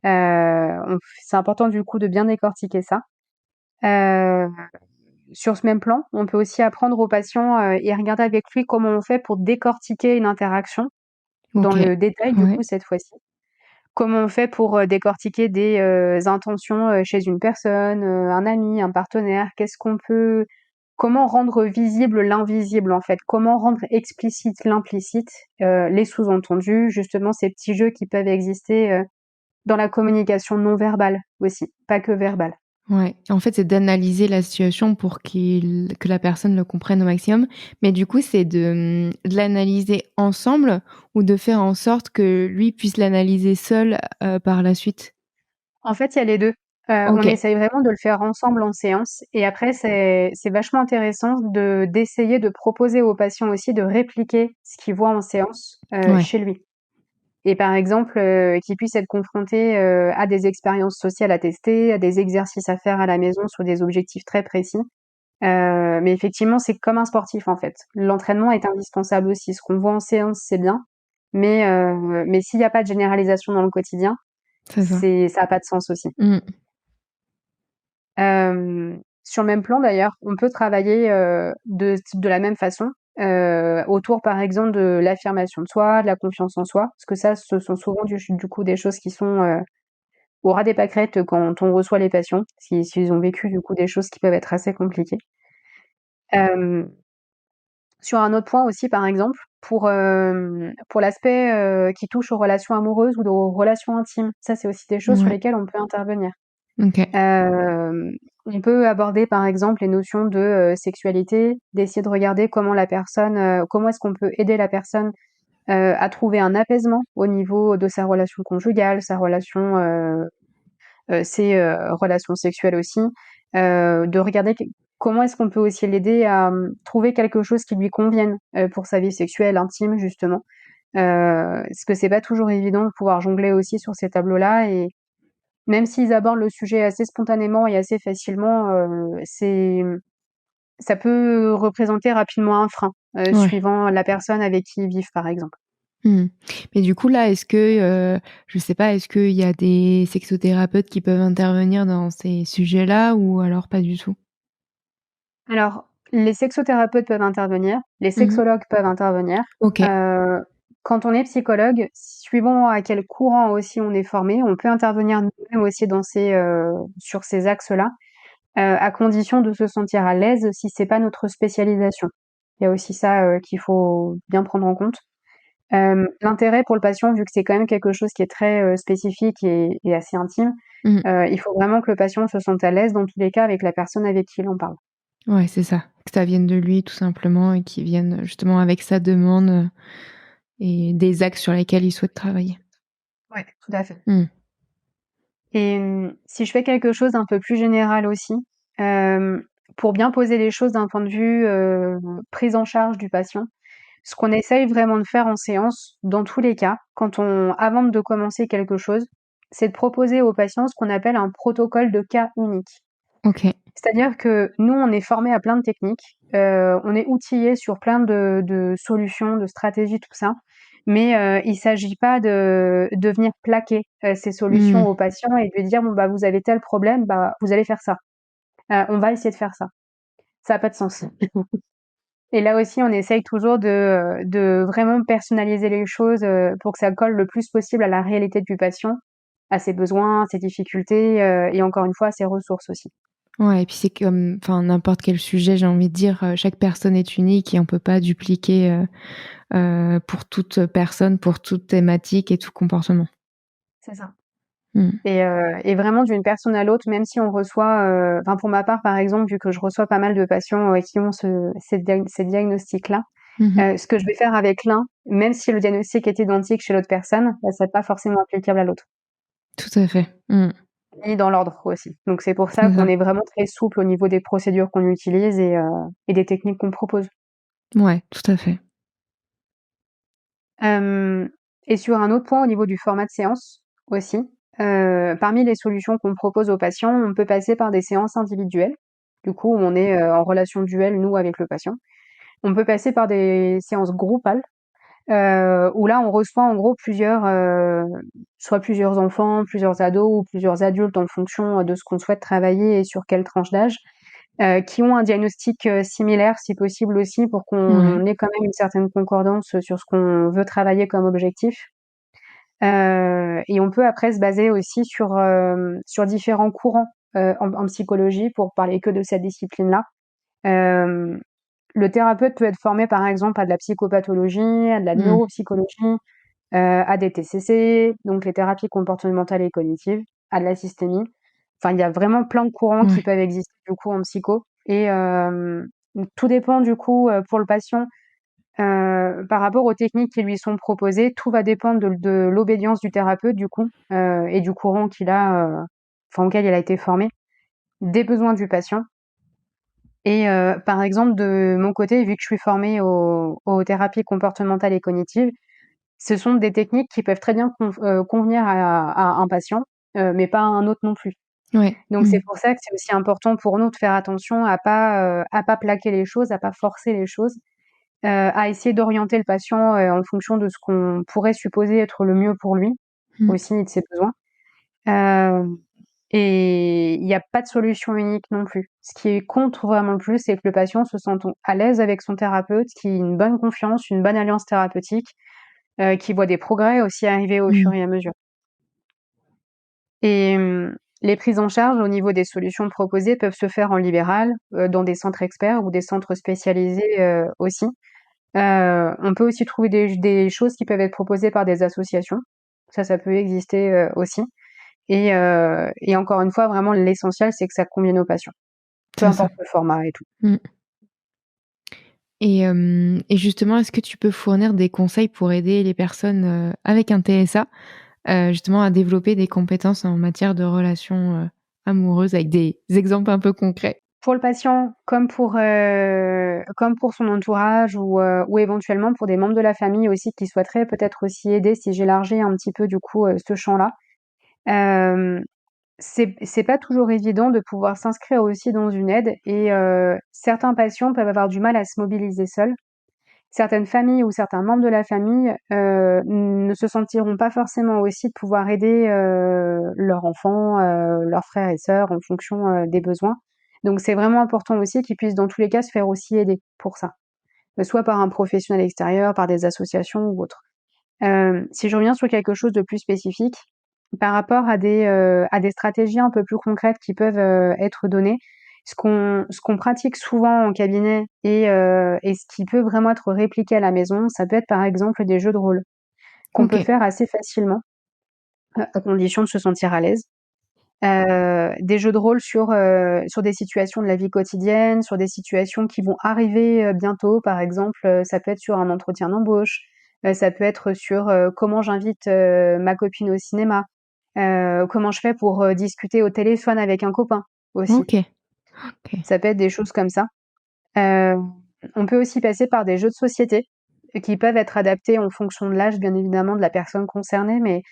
C'est important du coup de bien décortiquer ça. Heu, sur ce même plan, on peut aussi apprendre au patient, et regarder avec lui comment on fait pour décortiquer une interaction, dans OK, le détail du coup ouais. cette fois-ci. Comment on fait pour, décortiquer des, intentions, chez une personne, un ami, un partenaire? Comment rendre visible l'invisible, en fait? Comment rendre explicite l'implicite, les sous-entendus, justement ces petits jeux qui peuvent exister, dans la communication non verbale aussi, pas que verbale. Ouais, en fait, c'est d'analyser la situation pour que la personne le comprenne au maximum. Mais du coup, c'est de l'analyser ensemble ou de faire en sorte que lui puisse l'analyser seul, par la suite? En fait, il y a les 2. On OK, essaye vraiment de le faire ensemble en séance et après c'est vachement intéressant d'essayer de proposer aux patients aussi de répliquer ce qu'ils voient en séance, ouais, chez lui. Et par exemple, qu'ils puissent être confrontés, à des expériences sociales à tester, à des exercices à faire à la maison sur des objectifs très précis. Mais effectivement, c'est comme un sportif, en fait. L'entraînement est indispensable aussi. Ce qu'on voit en séance, c'est bien, mais s'il y a pas de généralisation dans le quotidien, c'est ça. ça a pas de sens aussi. Mmh. Sur le même plan d'ailleurs, on peut travailler, de la même façon, autour par exemple de l'affirmation de soi, de la confiance en soi, parce que ça, ce sont souvent du coup des choses qui sont, au ras des pâquerettes quand on reçoit les patients, s'ils ont vécu du coup des choses qui peuvent être assez compliquées. Hem, sur un autre point aussi, par exemple, pour l'aspect, qui touche aux relations amoureuses ou aux relations intimes, ça, c'est aussi des choses sur Ouais. lesquelles on peut intervenir. OK. Hem, on peut aborder, par exemple, les notions de, sexualité, d'essayer de regarder comment est-ce qu'on peut aider la personne, à trouver un apaisement au niveau de sa relation conjugale, sa relation, ses, relations sexuelles aussi. De regarder comment est-ce qu'on peut aussi l'aider à, trouver quelque chose qui lui convienne, pour sa vie sexuelle, intime, justement. Parce que c'est pas toujours évident de pouvoir jongler aussi sur ces tableaux-là et même s'ils abordent le sujet assez spontanément et assez facilement, ça peut représenter rapidement un frein, Ouais. suivant la personne avec qui ils vivent, par exemple. Mmh. Mais du coup, là, est-ce que, je sais pas, est-ce qu'il y a des sexothérapeutes qui peuvent intervenir dans ces sujets-là ou alors pas du tout? Alors, les sexothérapeutes peuvent intervenir, les Mmh. sexologues peuvent intervenir. OK. Heu, quand on est psychologue, suivant à quel courant aussi on est formé, on peut intervenir nous-mêmes aussi sur ces axes-là, à condition de se sentir à l'aise si c'est pas notre spécialisation. Il y a aussi ça, qu'il faut bien prendre en compte. L'intérêt pour le patient, vu que c'est quand même quelque chose qui est très, spécifique et assez intime, Mmh. il faut vraiment que le patient se sente à l'aise dans tous les cas avec la personne avec qui il en parle. Ouais, c'est ça. Que ça vienne de lui tout simplement et qu'il vienne, justement avec sa demande, et des axes sur lesquels il souhaite travailler. Ouais, tout à fait. Mmh. Et si je fais quelque chose d'un peu plus général aussi, hem, pour bien poser les choses d'un point de vue, prise en charge du patient, ce qu'on essaye vraiment de faire en séance, dans tous les cas, avant de commencer quelque chose, c'est de proposer au patient ce qu'on appelle un protocole de cas unique. OK. C'est-à-dire que nous, on est formés à plein de techniques, on est outillés sur plein de solutions, de stratégies, tout ça. Mais, il s'agit pas de venir plaquer, ces solutions Mmh. au patient et de lui dire: «Bon, bah, vous avez tel problème, bah, vous allez faire ça. On va essayer de faire ça». Ça a pas de sens. Et là aussi, on essaye toujours de vraiment personnaliser les choses, pour que ça colle le plus possible à la réalité du patient, à ses besoins, ses difficultés, et encore une fois, à ses ressources aussi. Ouais et puis c'est comme enfin n'importe quel sujet, j'ai envie de dire, chaque personne est unique et on peut pas dupliquer, pour toute personne, pour toute thématique et tout comportement. C'est ça. Mmh. Et vraiment d'une personne à l'autre, même si on reçoit, enfin pour ma part par exemple, vu que je reçois pas mal de patients, qui ont ces diagnostics-là, Mmh mh. ce que je vais faire avec l'un, même si le diagnostic est identique chez l'autre personne, bah, c'est pas forcément applicable à l'autre, Tout à fait. Mmh. ni dans l'ordre aussi. Donc c'est pour ça C'est qu'on ça. est vraiment très souple au niveau des procédures qu'on utilise et des techniques qu'on propose. Ouais, tout à fait. Hem et sur un autre point au niveau du format de séance aussi, parmi les solutions qu'on propose aux patients, on peut passer par des séances individuelles. Du coup, où on est, en relation duel, nous, avec le patient. On peut passer par des séances groupales, où là, on reçoit en gros soit plusieurs enfants, plusieurs ados ou plusieurs adultes en fonction, de ce qu'on souhaite travailler et sur quelle tranche d'âge, qui ont un diagnostic, similaire si possible aussi pour Ouais. qu'on ait quand même une certaine concordance, sur ce qu'on veut travailler comme objectif. Et on peut après se baser aussi sur différents courants, en psychologie pour parler que de cette discipline-là. Hem, le thérapeute peut être formé par exemple à de la psychopathologie, à de la Mmh. neuropsychologie, à des TCC, donc les thérapies comportementales et cognitives, à de la systémie. Enfin, il y a vraiment plein de courants qui Ouais. peuvent exister du coup en psycho et donc tout dépend du coup, pour le patient, par rapport aux techniques qui lui sont proposées, tout va dépendre de l'obédience du thérapeute du coup, et du courant enfin auquel il a été formé, des besoins du patient et par exemple de mon côté, vu que je suis formée aux thérapies comportementales et cognitives, ce sont des techniques qui peuvent très bien convenir à un patient, mais pas à un autre non plus. Ouais. Donc Mmh. c'est pour ça que c'est aussi important pour nous de faire attention à pas plaquer les choses, à pas forcer les choses, à essayer d'orienter le patient, en fonction de ce qu'on pourrait supposer être le mieux pour lui, Mmh. aussi et de ses besoins. Hem et il y a pas de solution unique non plus. Ce qui compte vraiment le plus, c'est que le patient se sente à l'aise avec son thérapeute, qu'il y ait une bonne confiance, une bonne alliance thérapeutique, qu'il voit des progrès aussi arriver au Mmh. fur et à mesure. Et les prises en charge au niveau des solutions proposées peuvent se faire en libéral, dans des centres experts ou des centres spécialisés, aussi. On peut aussi trouver des choses qui peuvent être proposées par des associations. Ça peut exister, aussi. Et encore une fois, vraiment l'essentiel, c'est que ça convienne aux patients, peu C'est ça. importe le format et tout. Mmh. Et justement, est-ce que tu peux fournir des conseils pour aider les personnes, avec un TSA, justement à développer des compétences en matière de relations, amoureuses avec des exemples un peu concrets? Pour le patient, comme pour son entourage ou éventuellement pour des membres de la famille aussi qui souhaiteraient peut-être aussi aider, si j'élargis un petit peu du coup, ce champ-là. Hem, c'est pas toujours évident de pouvoir s'inscrire aussi dans une aide et certains patients peuvent avoir du mal à se mobiliser seuls. Certaines familles ou certains membres de la famille, ne se sentiront pas forcément aussi de pouvoir aider, leur enfant, leurs frères et sœurs en fonction, des besoins. Donc c'est vraiment important aussi qu'ils puissent dans tous les cas se faire aussi aider pour ça, soit par un professionnel extérieur, par des associations ou autres. Si je reviens sur quelque chose de plus spécifique, par rapport à des stratégies un peu plus concrètes qui peuvent, être données, ce qu'on pratique souvent en cabinet et ce qui peut vraiment être répliqué à la maison, ça peut être par exemple des jeux de rôle qu'on peut OK. faire assez facilement, à condition de se sentir à l'aise. Des jeux de rôle sur des situations de la vie quotidienne, sur des situations qui vont arriver, bientôt. Par exemple, ça peut être sur un entretien d'embauche, ça peut être sur, comment j'invite, ma copine au cinéma, comment je fais pour, discuter au téléphone avec un copain aussi. OK. OK. Ça peut être des choses comme ça. Heu, on peut aussi passer par des jeux de société qui peuvent être adaptés en fonction de l'âge, bien évidemment, de la personne concernée, mais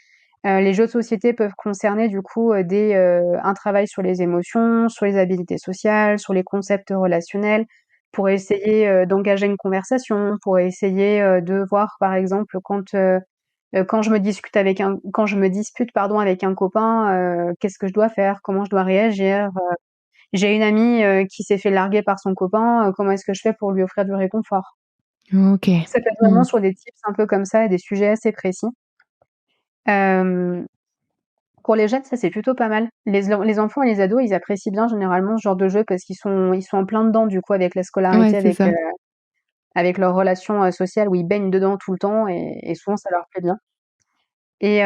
les jeux de société peuvent concerner du coup, un travail sur les émotions, sur les habilités sociales, sur les concepts relationnels, pour essayer, d'engager une conversation, pour essayer, de voir par exemple quand je me dispute pardon avec un copain, qu'est-ce que je dois faire? Comment je dois réagir? J'ai une amie, qui s'est fait larguer par son copain, comment est-ce que je fais pour lui offrir du réconfort? OK. Ça peut être vraiment Mmh. sur des tips un peu comme ça et des sujets assez précis. Hem Pour les jeunes, ça, c'est plutôt pas mal. Les enfants et les ados, ils apprécient bien généralement ce genre de jeu parce qu'ils sont en plein dedans, du coup, avec la Ouais, scolarité, c'est ça. avec leurs relations, sociales où ils baignent dedans tout le temps et souvent ça leur plaît bien. Et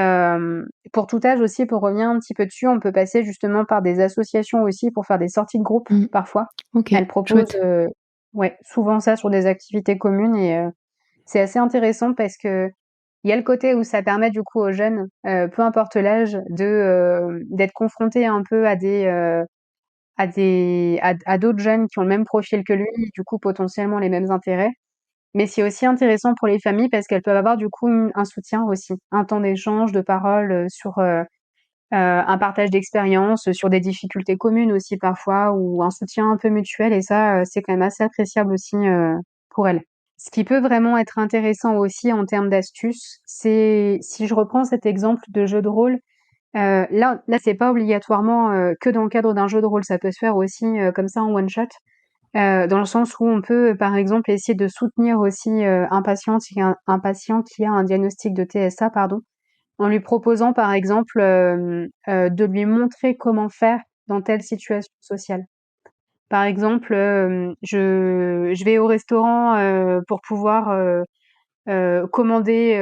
pour tout âge aussi, pour revenir un petit peu dessus, on peut passer justement par des associations aussi pour faire des sorties de groupe, Mmh. parfois. OK. Elles proposent, Chouette. ouais, souvent ça sur des activités communes et c'est assez intéressant parce qu'il y a le côté où ça permet du coup aux jeunes, peu importe l'âge, d'être confrontés un peu à d'autres jeunes qui ont le même profil que lui et du coup potentiellement les mêmes intérêts. Mais c'est aussi intéressant pour les familles parce qu'elles peuvent avoir du coup un soutien aussi, un temps d'échange, de parole, un partage d'expériences, sur des difficultés communes aussi parfois ou un soutien un peu mutuel et ça, c'est quand même assez appréciable aussi, pour elles. Ce qui peut vraiment être intéressant aussi en termes d'astuces, c'est si je reprends cet exemple de jeu de rôle, là c'est pas obligatoirement, que dans le cadre d'un jeu de rôle, ça peut se faire aussi, comme ça en one shot, dans le sens où on peut, par exemple, essayer de soutenir aussi, un patient qui a un diagnostic de TSA, pardon, en lui proposant par exemple, de lui montrer comment faire dans telle situation sociale. Par exemple, je vais au restaurant, pour pouvoir, commander,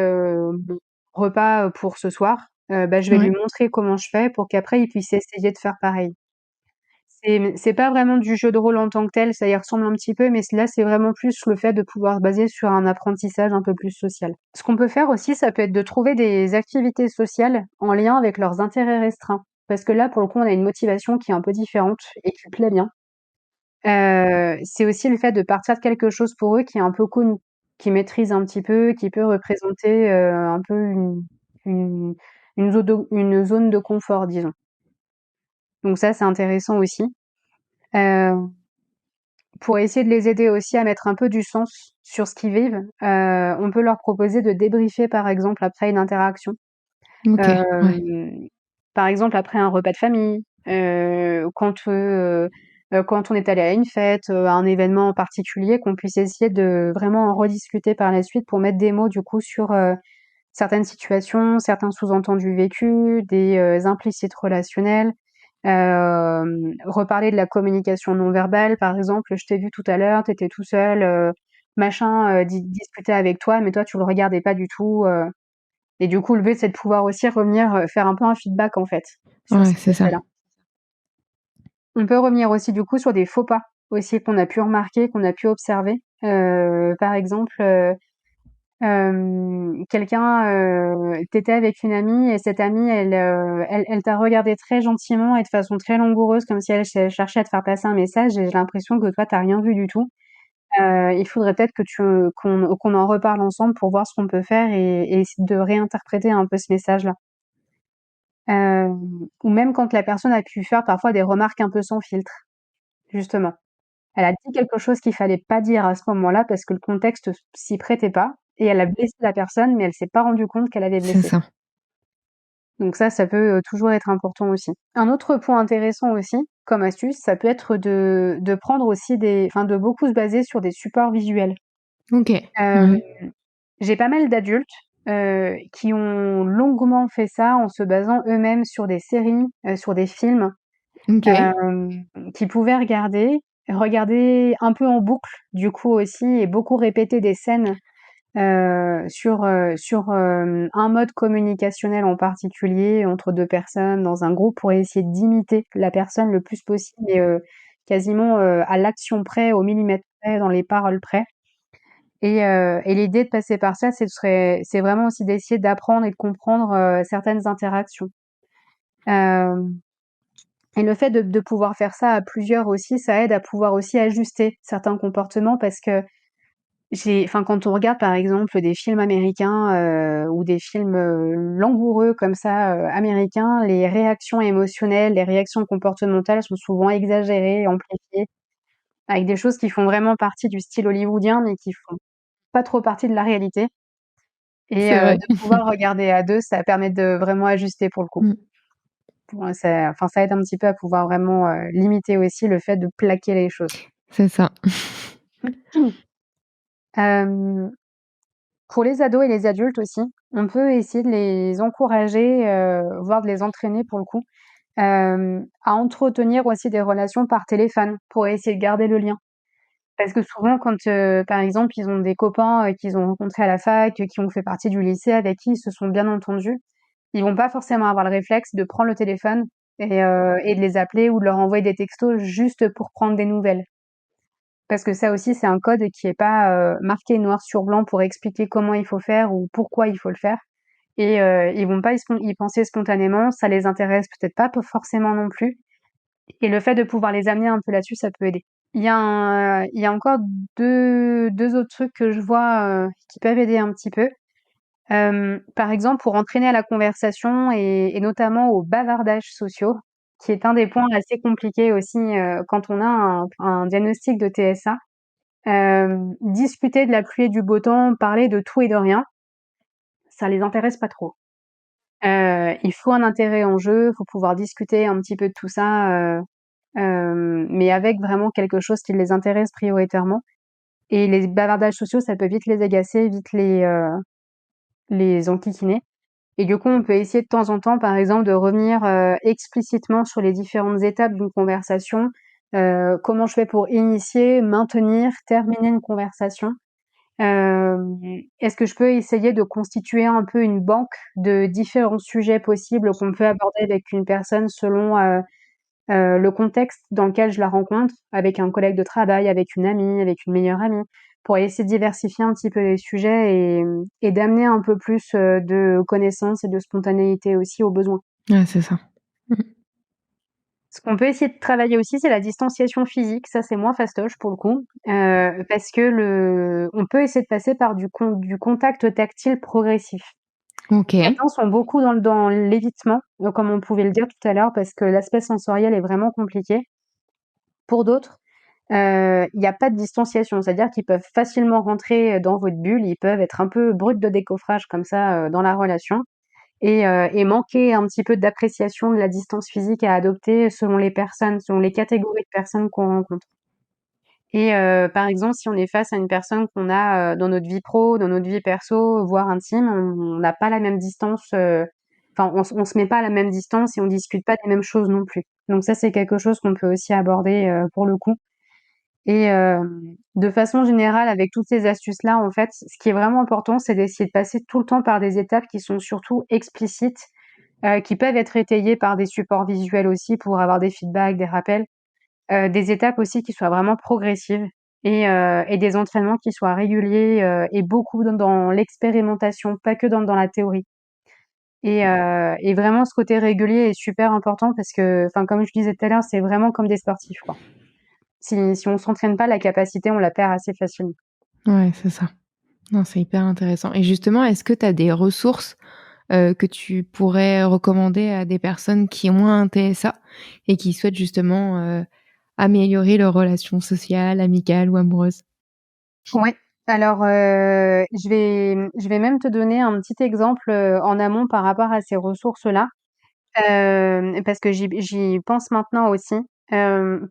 mon repas, pour ce soir, bah, je vais lui Ouais. montrer comment je fais pour qu'après il puisse essayer de faire pareil. C'est pas vraiment du jeu de rôle en tant que tel, ça y ressemble un petit peu, mais là, c'est vraiment plus le fait de pouvoir se baser sur un apprentissage un peu plus social. Ce qu'on peut faire aussi, ça peut être de trouver des activités sociales en lien avec leurs intérêts restreints. Parce que là, pour le coup, on a une motivation qui est un peu différente et qui plaît bien. C'est aussi le fait de partir de quelque chose pour eux qui est un peu connu, qu'ils maîtrisent un petit peu, qui peut représenter, un peu une une zone de confort, disons. Donc ça, c'est intéressant aussi. Heu Pour essayer de les aider aussi à mettre un peu du sens sur ce qu'ils vivent, on peut leur proposer de débriefer, par exemple, après une interaction. OK. Ouais. Hem, Par exemple, après un repas de famille, quand on est allé à une fête, à un événement en particulier, qu'on puisse essayer de vraiment en rediscuter par la suite pour mettre des mots, du coup, certaines situations, certains sous-entendus vécus, des implicites relationnels, reparler de la communication non verbale, par exemple: «Je t'ai vu tout à l'heure, tu étais tout seul, machin, discutait avec toi, mais toi tu le regardais pas du tout», et du coup, le but, c'est de pouvoir aussi revenir, faire un peu un feedback, en fait, sur Ouais, cet c'est ça. aspect-là. On peut revenir aussi, du coup, sur des faux pas, aussi, qu'on a pu remarquer, qu'on a pu observer. Par exemple, quelqu'un, tu avec une amie et cette amie, elle t'a regardé très gentiment et de façon très langoureuse, comme si elle cherchait à te faire passer un message et j'ai l'impression que toi, tu rien vu du tout. Il faudrait peut-être que qu'on en reparle ensemble pour voir ce qu'on peut faire et essayer de réinterpréter un peu ce message-là. Ou même quand la personne a pu faire parfois des remarques un peu sans filtre, justement. Elle a dit quelque chose qu'il fallait pas dire à ce moment-là parce que le contexte s'y prêtait pas et elle a blessé la personne, mais elle s'est pas rendue compte qu'elle avait C'est blessé. ça. Donc ça peut, toujours être important aussi. Un autre point intéressant aussi, comme astuce, ça peut être de prendre aussi de beaucoup se baser sur des supports visuels. OK. Hem, Ouais. j'ai pas mal d'adultes, qui ont longuement fait ça en se basant eux-mêmes sur des séries, sur des films, OK. hem, qu'ils pouvaient regarder un peu en boucle, du coup aussi et beaucoup répéter des scènes, sur un mode communicationnel en particulier entre 2 personnes dans un groupe pour essayer d'imiter la personne le plus possible et quasiment, à l'action près, au millimètre près, dans les paroles près. Et l'idée de passer par ça, c'est vraiment aussi d'essayer d'apprendre et de comprendre, certaines interactions. Hem et le fait de pouvoir faire ça à plusieurs aussi, ça aide à pouvoir aussi ajuster certains comportements parce que quand on regarde par exemple des films américains, ou des films, langoureux comme ça, américains, les réactions émotionnelles, les réactions comportementales sont souvent exagérées, amplifiées, avec des choses qui font vraiment partie du style hollywoodien, mais qui font pas trop partie de la réalité. Et C'est vrai. de pouvoir regarder à 2, ça permet de vraiment ajuster pour le coup. Mmh. Ça aide un petit peu à pouvoir vraiment, limiter aussi le fait de plaquer les choses. C'est ça. Hem, pour les ados et les adultes aussi, on peut essayer de les encourager, voire de les entraîner pour le coup, à entretenir aussi des relations par téléphone pour essayer de garder le lien. Parce que souvent quand, par exemple, ils ont des copains, qu'ils ont rencontrés à la fac, qui ont fait partie du lycée, avec qui ils se sont bien entendus, ils vont pas forcément avoir le réflexe de prendre le téléphone et de les appeler ou de leur envoyer des textos juste pour prendre des nouvelles. Parce que ça aussi, c'est un code qui est pas, marqué noir sur blanc pour expliquer comment il faut faire ou pourquoi il faut le faire et ils vont pas y penser spontanément, ça les intéresse peut-être pas forcément non plus et le fait de pouvoir les amener un peu là-dessus, ça peut aider. Il y a encore deux autres trucs que je vois, qui peuvent aider un petit peu. Par exemple, pour entraîner à la conversation et notamment aux bavardages sociaux, qui est un des points assez compliqués aussi, quand on a un diagnostic de TSA. Discuter de la pluie et du beau temps, parler de tout et de rien, ça les intéresse pas trop. Il faut un intérêt en jeu, faut pouvoir discuter un petit peu de tout ça, mais avec vraiment quelque chose qui les intéresse prioritairement et les bavardages sociaux, ça peut vite les agacer, vite les enquiquiner. Et du coup, on peut essayer de temps en temps, par exemple, de revenir, explicitement sur les différentes étapes d'une conversation. Comment je fais pour initier, maintenir, terminer une conversation? Est-ce que je peux essayer de constituer un peu une banque de différents sujets possibles qu'on peut aborder avec une personne selon, le contexte dans lequel je la rencontre, avec un collègue de travail, avec une amie, avec une meilleure amie, pour essayer de diversifier un petit peu les sujets et d'amener un peu plus, de connaissances et de spontanéité aussi aux besoins. Ouais, c'est ça. Mmh. Ce qu'on peut essayer de travailler aussi, c'est la distanciation physique. Ça, c'est moins fastoche pour le coup, parce que on peut essayer de passer par du contact tactile progressif. OK. Certains sont beaucoup dans l'évitement, comme on pouvait le dire tout à l'heure, parce que l'aspect sensoriel est vraiment compliqué. Pour d'autres, il y a pas de distanciation, c'est-à-dire qu'ils peuvent facilement rentrer dans votre bulle, ils peuvent être un peu bruts de décoffrage comme ça, dans la relation et manquer un petit peu d'appréciation de la distance physique à adopter selon les personnes, selon les catégories de personnes qu'on rencontre. Et par exemple, si on est face à une personne qu'on a, dans notre vie pro, dans notre vie perso, voire intime, on n'a pas la même distance, enfin on se met pas à la même distance et on discute pas des mêmes choses non plus. Donc ça, c'est quelque chose qu'on peut aussi aborder, pour le coup. Et de façon générale, avec toutes ces astuces-là, en fait, ce qui est vraiment important, c'est d'essayer de passer tout le temps par des étapes qui sont surtout explicites, qui peuvent être étayées par des supports visuels aussi pour avoir des feedbacks, des rappels. Des étapes aussi qui soient vraiment progressives et des entraînements qui soient réguliers, et beaucoup dans l'expérimentation, pas que dans la théorie. Et vraiment ce côté régulier est super important parce que, enfin, comme je disais tout à l'heure, c'est vraiment comme des sportifs, quoi. Si on s'entraîne pas, la capacité, on la perd assez facilement. Ouais, c'est ça. Non, c'est hyper intéressant et justement, est-ce que tu as des ressources, que tu pourrais recommander à des personnes qui ont un TSA et qui souhaitent justement, améliorer leurs relations sociales, amicales ou amoureuses? Ouais. Alors, je vais même te donner un petit exemple, en amont par rapport à ces ressources-là. Parce que j'y pense maintenant aussi.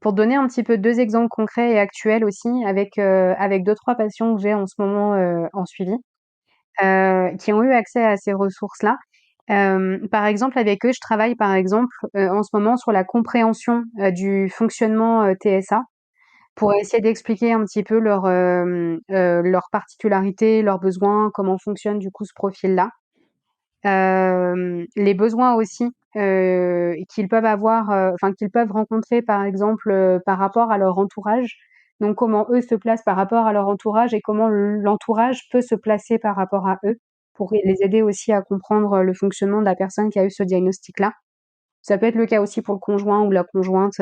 Pour donner un petit peu 2 exemples concrets et actuels aussi avec 2-3 patients que j'ai en ce moment, en suivi, qui ont eu accès à ces ressources-là. Par exemple, avec eux, je travaille par exemple, en ce moment sur la compréhension, du fonctionnement, TSA pour essayer d'expliquer un petit peu leurs particularités, leurs besoins, comment fonctionne du coup ce profil-là. Les besoins aussi, qu'ils peuvent avoir, enfin qu'ils peuvent rencontrer par exemple, par rapport à leur entourage. Donc comment eux se placent par rapport à leur entourage et comment l'entourage peut se placer par rapport à eux, pour les aider aussi à comprendre, le fonctionnement de la personne qui a eu ce diagnostic-là. Ça peut être le cas aussi pour le conjoint ou la conjointe,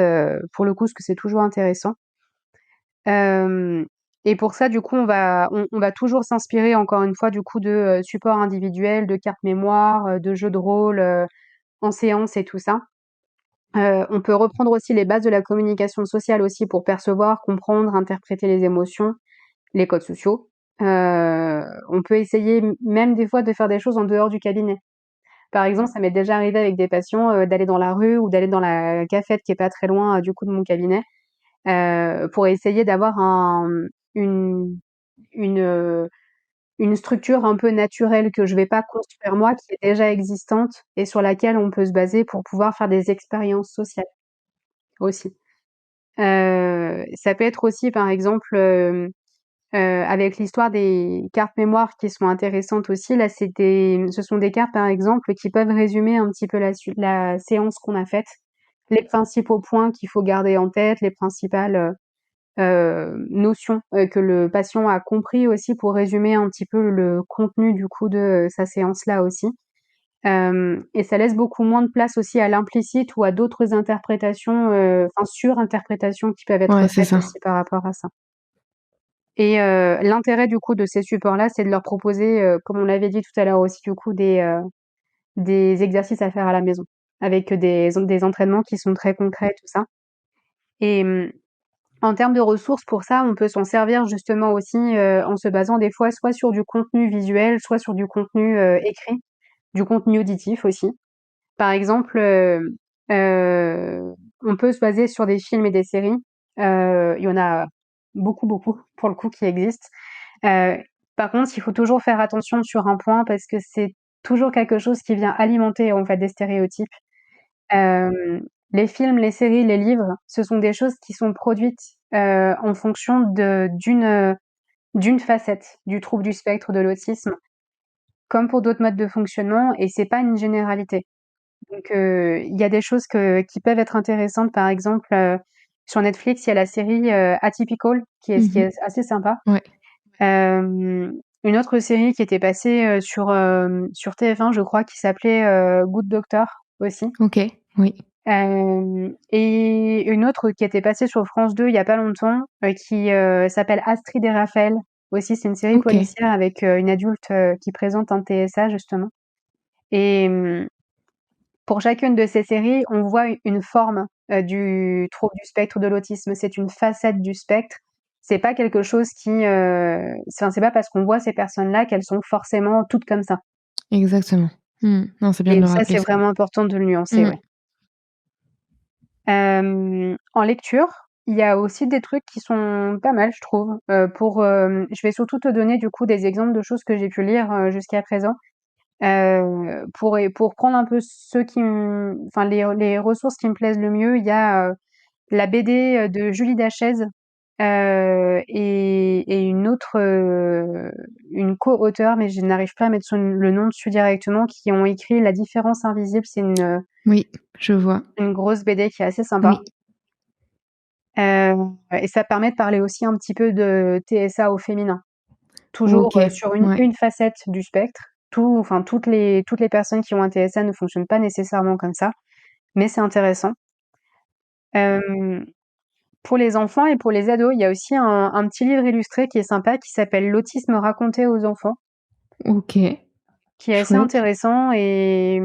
pour le coup, parce que c'est toujours intéressant. Hem et pour ça, du coup, on va toujours s'inspirer encore une fois, du coup, de, supports individuels, de cartes mémoire, de jeux de rôle, en séance et tout ça. On peut reprendre aussi les bases de la communication sociale aussi pour percevoir, comprendre, interpréter les émotions, les codes sociaux. On peut essayer même des fois de faire des choses en dehors du cabinet. Par exemple, ça m'est déjà arrivé avec des patients, d'aller dans la rue ou d'aller dans la cafette qui est pas très loin, du coup, de mon cabinet, pour essayer d'avoir une une, heu, une structure un peu naturelle que je vais pas construire moi, qui est déjà existante et sur laquelle on peut se baser pour pouvoir faire des expériences sociales aussi. Ça peut être aussi par exemple, avec l'histoire des cartes mémoire qui sont intéressantes aussi. Là, ce sont des cartes par exemple qui peuvent résumer un petit peu la séance qu'on a faite, les principaux points qu'il faut garder en tête, les principales, notions, que le patient a compris aussi pour résumer un petit peu le contenu du coup de, sa séance-là aussi. Et ça laisse beaucoup moins de place aussi à l'implicite ou à d'autres interprétations, enfin surinterprétations qui peuvent être Ouais, c'est faites ça. aussi par rapport à ça. Et l'intérêt du coup de ces supports-là, c'est de leur proposer, comme on l'avait dit tout à l'heure aussi du coup des exercices à faire à la maison, avec des entraînements qui sont très concrets, tout ça. Et en termes de ressources pour ça, on peut s'en servir justement aussi, en se basant des fois soit sur du contenu visuel, soit sur du contenu, écrit, du contenu auditif aussi. Par exemple, on peut se baser sur des films et des séries. Il y en a beaucoup, beaucoup pour le coup qui existent. Heu, Par contre, il faut toujours faire attention sur un point parce que c'est toujours quelque chose qui vient alimenter en fait des stéréotypes. Hem, les films, les séries, les livres, ce sont des choses qui sont produites, en fonction d'une facette du trouble du spectre de l'autisme, comme pour d'autres modes de fonctionnement et c'est pas une généralité. Donc il y a des choses qui peuvent être intéressantes. Par exemple, sur Netflix, il y a la série, Atypical qui Mmh. est assez sympa. Ouais. Une autre série qui était passée, sur TF1, je crois, qui s'appelait, Good Doctor aussi. OK. Oui. Et une autre qui était passée sur France 2 il y a pas longtemps, qui, s'appelle Astrid et Raphaël. Aussi, c'est une série OK. policière avec, une adulte, qui présente un TSA justement et pour chacune de ces séries, on voit une forme, du trouble du spectre de l'autisme. C'est une facette du spectre. C'est pas quelque chose qui, c'est pas parce qu'on voit ces personnes-là qu'elles sont forcément toutes comme ça. Exactement. Mmh. Non, c'est bien de Et le ça, rappeler c'est ça. vraiment important de le nuancer, Mmh. ouais. En lecture il y a aussi des trucs qui sont pas mal, je trouve. Je vais surtout te donner du coup des exemples de choses que j'ai pu lire jusqu'à présent. Pour prendre un peu enfin les ressources qui me plaisent le mieux, il y a la BD de Julie Dachez et une co-auteure, mais je n'arrive pas à mettre le nom dessus directement, qui ont écrit La différence invisible. C'est Oui, je vois. une grosse BD qui est assez sympa. Oui. Et ça permet de parler aussi un petit peu de TSA au féminin. Toujours Ok. sur Ouais. une facette du spectre. Enfin, toutes les personnes qui ont un TSA ne fonctionnent pas nécessairement comme ça, mais c'est intéressant. Euh, pour les enfants et pour les ados, il y a aussi un petit livre illustré qui est sympa, qui s'appelle L'autisme raconté aux enfants, Ok. qui est assez Chouette. intéressant. Et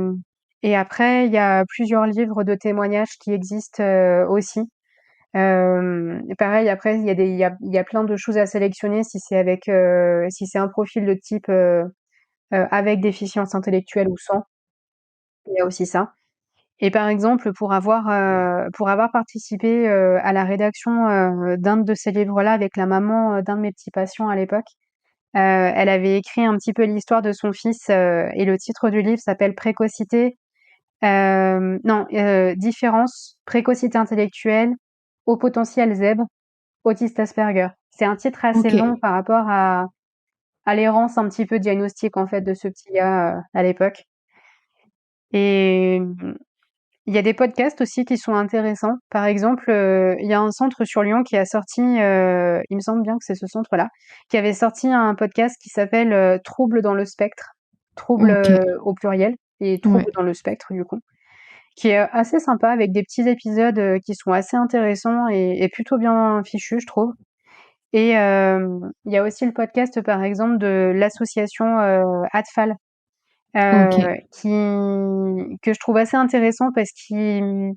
après, il y a plusieurs livres de témoignages qui existent aussi. Pareil, après, il y a plein de choses à sélectionner si c'est un profil de type avec déficience intellectuelle ou sans. Il y a aussi ça. Et par exemple, pour avoir participé à la rédaction d'un de ces livres-là avec la maman d'un de mes petits patients à l'époque, elle avait écrit un petit peu l'histoire de son fils et le titre du livre s'appelle Précocité, non, Différence, précocité intellectuelle, haut potentiel zèbre, autiste Asperger. C'est un titre assez Ok. long par rapport à l'errance un petit peu diagnostique en fait de ce petit gars à l'époque. Et il y a des podcasts aussi qui sont intéressants. Par exemple, il y a un centre sur Lyon qui a sorti, il me semble bien que c'est ce centre-là, qui avait sorti un podcast qui s'appelle Troubles dans le spectre. Troubles Ok. au pluriel et Ouais. Troubles dans le spectre du coup, qui est assez sympa avec des petits épisodes qui sont assez intéressants et plutôt bien fichus, je trouve. Et il y a aussi le podcast par exemple de l'association ATFAL, Ok. qui que je trouve assez intéressant parce il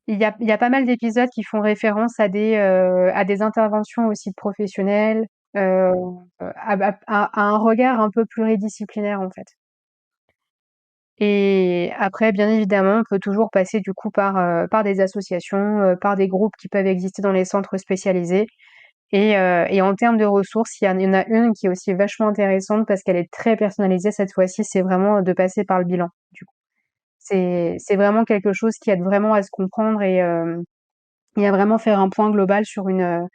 y a pas mal d'épisodes qui font référence à des interventions aussi de professionnels, euh, à un regard un peu pluridisciplinaire en fait. Et après, bien évidemment, on peut toujours passer du coup par des associations, par des groupes qui peuvent exister dans les centres spécialisés. Et en termes de ressources, il y en a une qui est aussi vachement intéressante parce qu'elle est très personnalisée cette fois-ci, c'est vraiment de passer par le bilan. Du coup, c'est vraiment quelque chose qui aide vraiment à se comprendre et à vraiment faire un point global sur une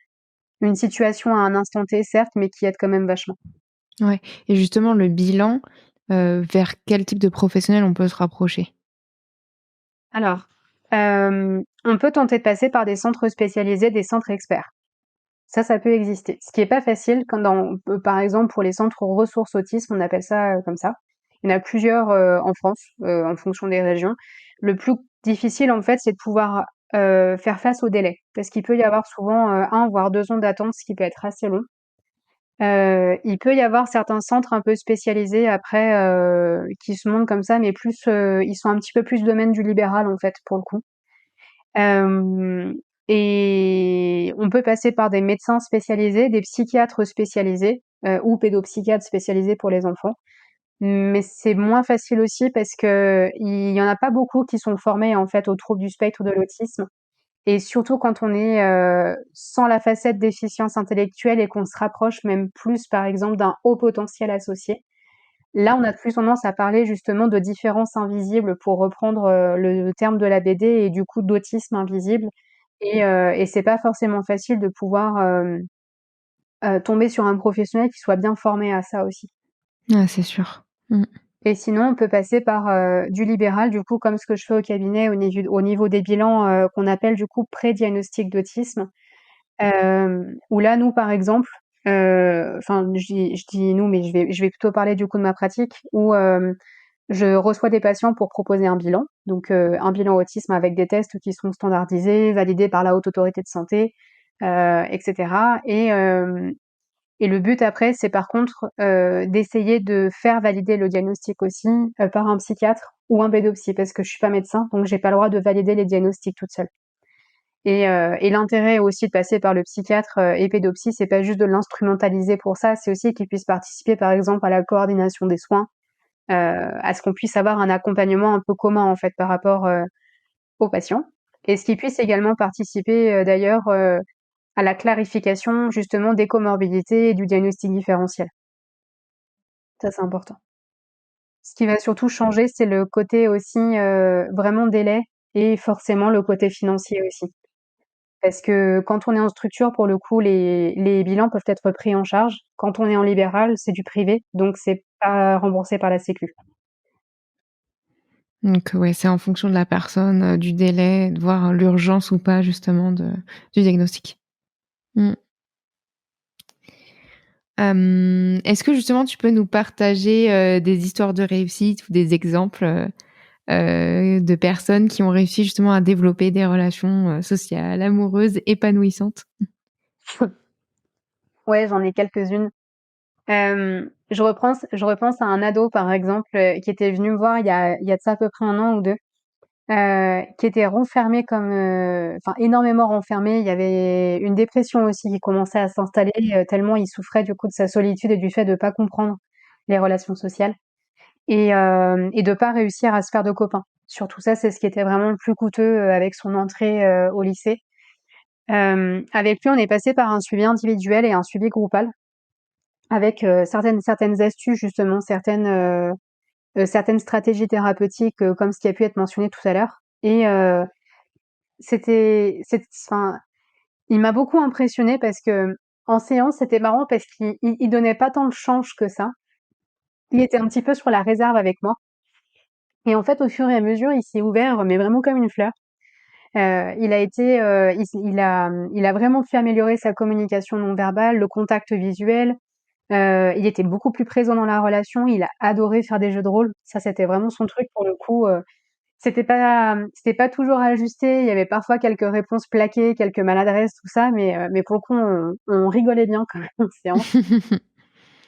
situation à un instant T, certes, mais qui aide quand même vachement. Ouais. Et justement, le bilan, vers quel type de professionnel on peut se rapprocher? Alors, on peut tenter de passer par des centres spécialisés, des centres experts. Ça peut exister. Ce qui est pas facile par exemple, pour les centres ressources autisme, on appelle ça comme ça. Il y en a plusieurs en France, en fonction des régions. Le plus difficile, en fait, c'est de pouvoir faire face au délai, parce qu'il peut y avoir souvent 1 voire 2 ans d'attente, ce qui peut être assez long. Il peut y avoir certains centres un peu spécialisés après qui se montent comme ça, mais ils sont un petit peu plus domaine du libéral en fait pour le coup. Euh, et on peut passer par des médecins spécialisés, des psychiatres spécialisés ou pédopsychiatres spécialisés pour les enfants. Mais c'est moins facile aussi parce que il y en a pas beaucoup qui sont formés en fait aux troubles du spectre de l'autisme. Et surtout quand on est sans la facette déficience intellectuelle et qu'on se rapproche même plus, par exemple, d'un haut potentiel associé. Là, on a plus tendance à parler justement de différence invisible pour reprendre le terme de la BD et du coup d'autisme invisible. Et c'est pas forcément facile de pouvoir tomber sur un professionnel qui soit bien formé à ça aussi. Ah, c'est sûr. Mm. Et sinon, on peut passer par du libéral, du coup, comme ce que je fais au cabinet au niveau des bilans qu'on appelle du coup pré-diagnostic d'autisme. Où là, nous, par exemple, enfin, je dis nous, mais je vais plutôt parler du coup de ma pratique, où je reçois des patients pour proposer un bilan, donc un bilan autisme avec des tests qui sont standardisés, validés par la Haute Autorité de Santé, etc. Et le but après, c'est par contre d'essayer de faire valider le diagnostic aussi par un psychiatre ou un pédopsie, parce que je suis pas médecin, donc j'ai pas le droit de valider les diagnostics toute seule. Et l'intérêt aussi de passer par le psychiatre et pédopsie, c'est pas juste de l'instrumentaliser pour ça, c'est aussi qu'il puisse participer par exemple à la coordination des soins, à ce qu'on puisse avoir un accompagnement un peu commun en fait par rapport aux patients. et ce qui puisse également participer, d'ailleurs, à la clarification justement des comorbidités et du diagnostic différentiel. Ça, c'est important. Ce qui va surtout changer, c'est le côté aussi, vraiment délai et forcément le côté financier aussi. Parce que quand on est en structure, pour le coup, les bilans peuvent être pris en charge. Quand on est en libéral, c'est du privé, donc c'est pas remboursé par la sécu. Donc ouais, c'est en fonction de la personne, du délai, de voir l'urgence ou pas justement du diagnostic. Mmh. Est-ce que justement tu peux nous partager, des histoires de réussite ou des exemples, de personnes qui ont réussi justement à développer des relations, sociales, amoureuses, épanouissantes? Ouais, j'en ai quelques-unes. Je repense à un ado, par exemple, qui était venu me voir il y a de ça à peu près 1 an ou 2, qui était renfermé comme, enfin énormément renfermé. Il y avait une dépression aussi qui commençait à s'installer, tellement il souffrait du coup de sa solitude et du fait de pas comprendre les relations sociales et de pas réussir à se faire de copains. Surtout ça, c'est ce qui était vraiment le plus coûteux, avec son entrée, au lycée. Avec lui, on est passé par un suivi individuel et un suivi groupal avec, certaines astuces justement, certaines stratégies thérapeutiques, comme ce qui a pu être mentionné tout à l'heure et enfin, il m'a beaucoup impressionnée parce qu'en séance, c'était marrant parce qu'il donnait pas tant le change que ça. Il était un petit peu sur la réserve avec moi et en fait, au fur et à mesure, il s'est ouvert, mais vraiment comme une fleur. Il a été, il a vraiment pu améliorer sa communication non verbale, le contact visuel. Il était beaucoup plus présent dans la relation. Il a adoré faire des jeux de rôle. Ça, c'était vraiment son truc pour le coup. C'était pas toujours ajusté. Il y avait parfois quelques réponses plaquées, quelques maladresses, tout ça, mais pour le coup, on rigolait bien quand même en séance.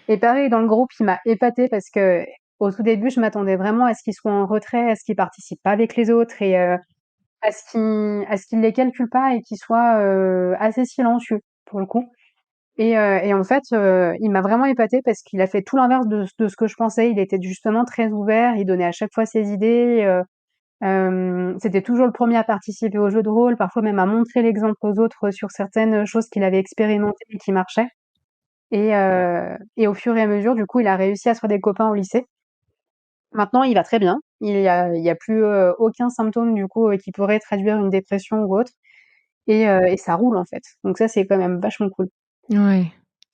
Et pareil, dans le groupe, il m'a épatée parce que au tout début, je m'attendais vraiment à ce qu'il soit en retrait, à ce qu'il participe pas avec les autres et à ce qu'il les calcule pas et qu'il soit assez silencieux pour le coup. Et en fait, il m'a vraiment épatée parce qu'il a fait tout l'inverse de ce que je pensais. Il était justement très ouvert, il donnait à chaque fois ses idées, c'était toujours le premier à participer aux jeux de rôle, parfois même à montrer l'exemple aux autres sur certaines choses qu'il avait expérimentées et qui marchaient. Et au fur et à mesure, du coup, il a réussi à se faire des copains au lycée. Maintenant, il va très bien. Il y a plus, aucun symptôme du coup, qui pourrait traduire une dépression ou autre et ça roule en fait. Donc ça, c'est quand même vachement cool. Ouais.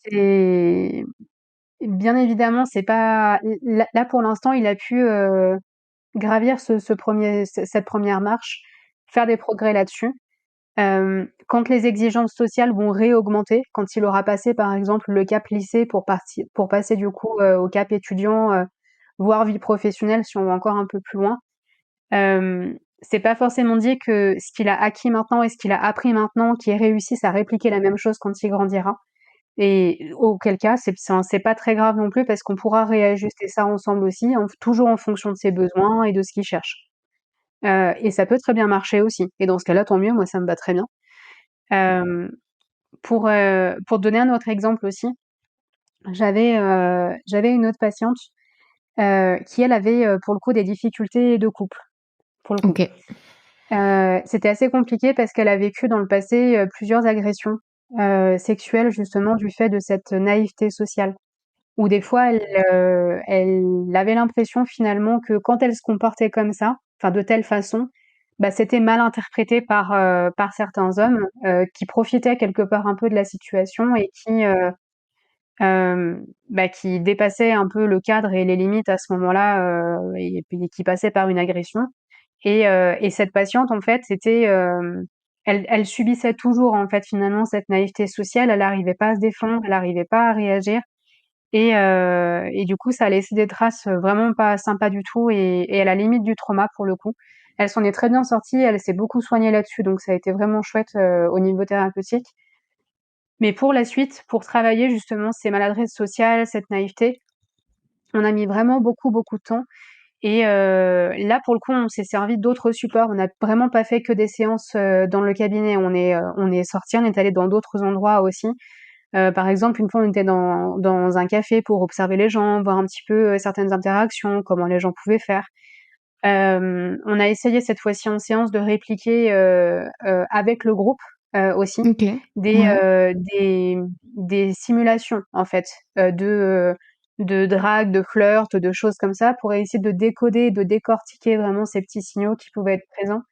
C'est Bien évidemment, c'est pas là pour l'instant, il a pu, gravir cette première marche, faire des progrès là-dessus. Quand les exigences sociales vont réaugmenter, quand il aura passé par exemple le cap lycée pour passer du coup, au cap étudiant, voire vie professionnelle si on va encore un peu plus loin, c'est pas forcément dit que ce qu'il a acquis maintenant et ce qu'il a appris maintenant, qu'il réussisse à répliquer la même chose quand il grandira. Et auquel cas, c'est pas très grave non plus parce qu'on pourra réajuster ça ensemble aussi, toujours en fonction de ses besoins et de ce qu'il cherche. Et ça peut très bien marcher aussi. Et dans ce cas-là, tant mieux, moi ça me va très bien. Hem, pour donner un autre exemple aussi, j'avais une autre patiente, qui elle avait, pour le coup des difficultés de couple, pour le coup. OK. C'était assez compliqué parce qu'elle a vécu dans le passé, plusieurs agressions, sexuelles justement du fait de cette naïveté sociale. Où des fois elle avait l'impression finalement que quand elle se comportait comme ça, enfin de telle façon, bah, c'était mal interprété par certains hommes, qui profitaient quelque part un peu de la situation et qui dépassaient un peu le cadre et les limites à ce moment-là, et puis qui passaient par une agression et cette patiente en fait, elle subissait toujours en fait finalement cette naïveté sociale. Elle arrivait pas à se défendre, elle arrivait pas à réagir et du coup, ça a laissé des traces, vraiment pas sympas du tout et à la limite du trauma pour le coup. Elle s'en est très bien sortie, elle s'est beaucoup soignée là-dessus, donc ça a été vraiment chouette, au niveau thérapeutique. Mais pour la suite, pour travailler justement ces maladresses sociales, cette naïveté, on a mis vraiment beaucoup, beaucoup de temps et là pour le coup, on s'est servi d'autres supports. On n'a vraiment pas fait que des séances, dans le cabinet. On est sortis, on est allés dans d'autres endroits aussi. Par exemple, une fois, on était dans un café pour observer les gens, voir un petit peu, certaines interactions, comment les gens pouvaient faire. On a essayé cette fois-ci en séance de répliquer avec le groupe aussi Ok. des, Ouais. des simulations en fait de drague, de flirt, de choses comme ça pour essayer de décoder, de décortiquer vraiment ces petits signaux qui pouvaient être présents.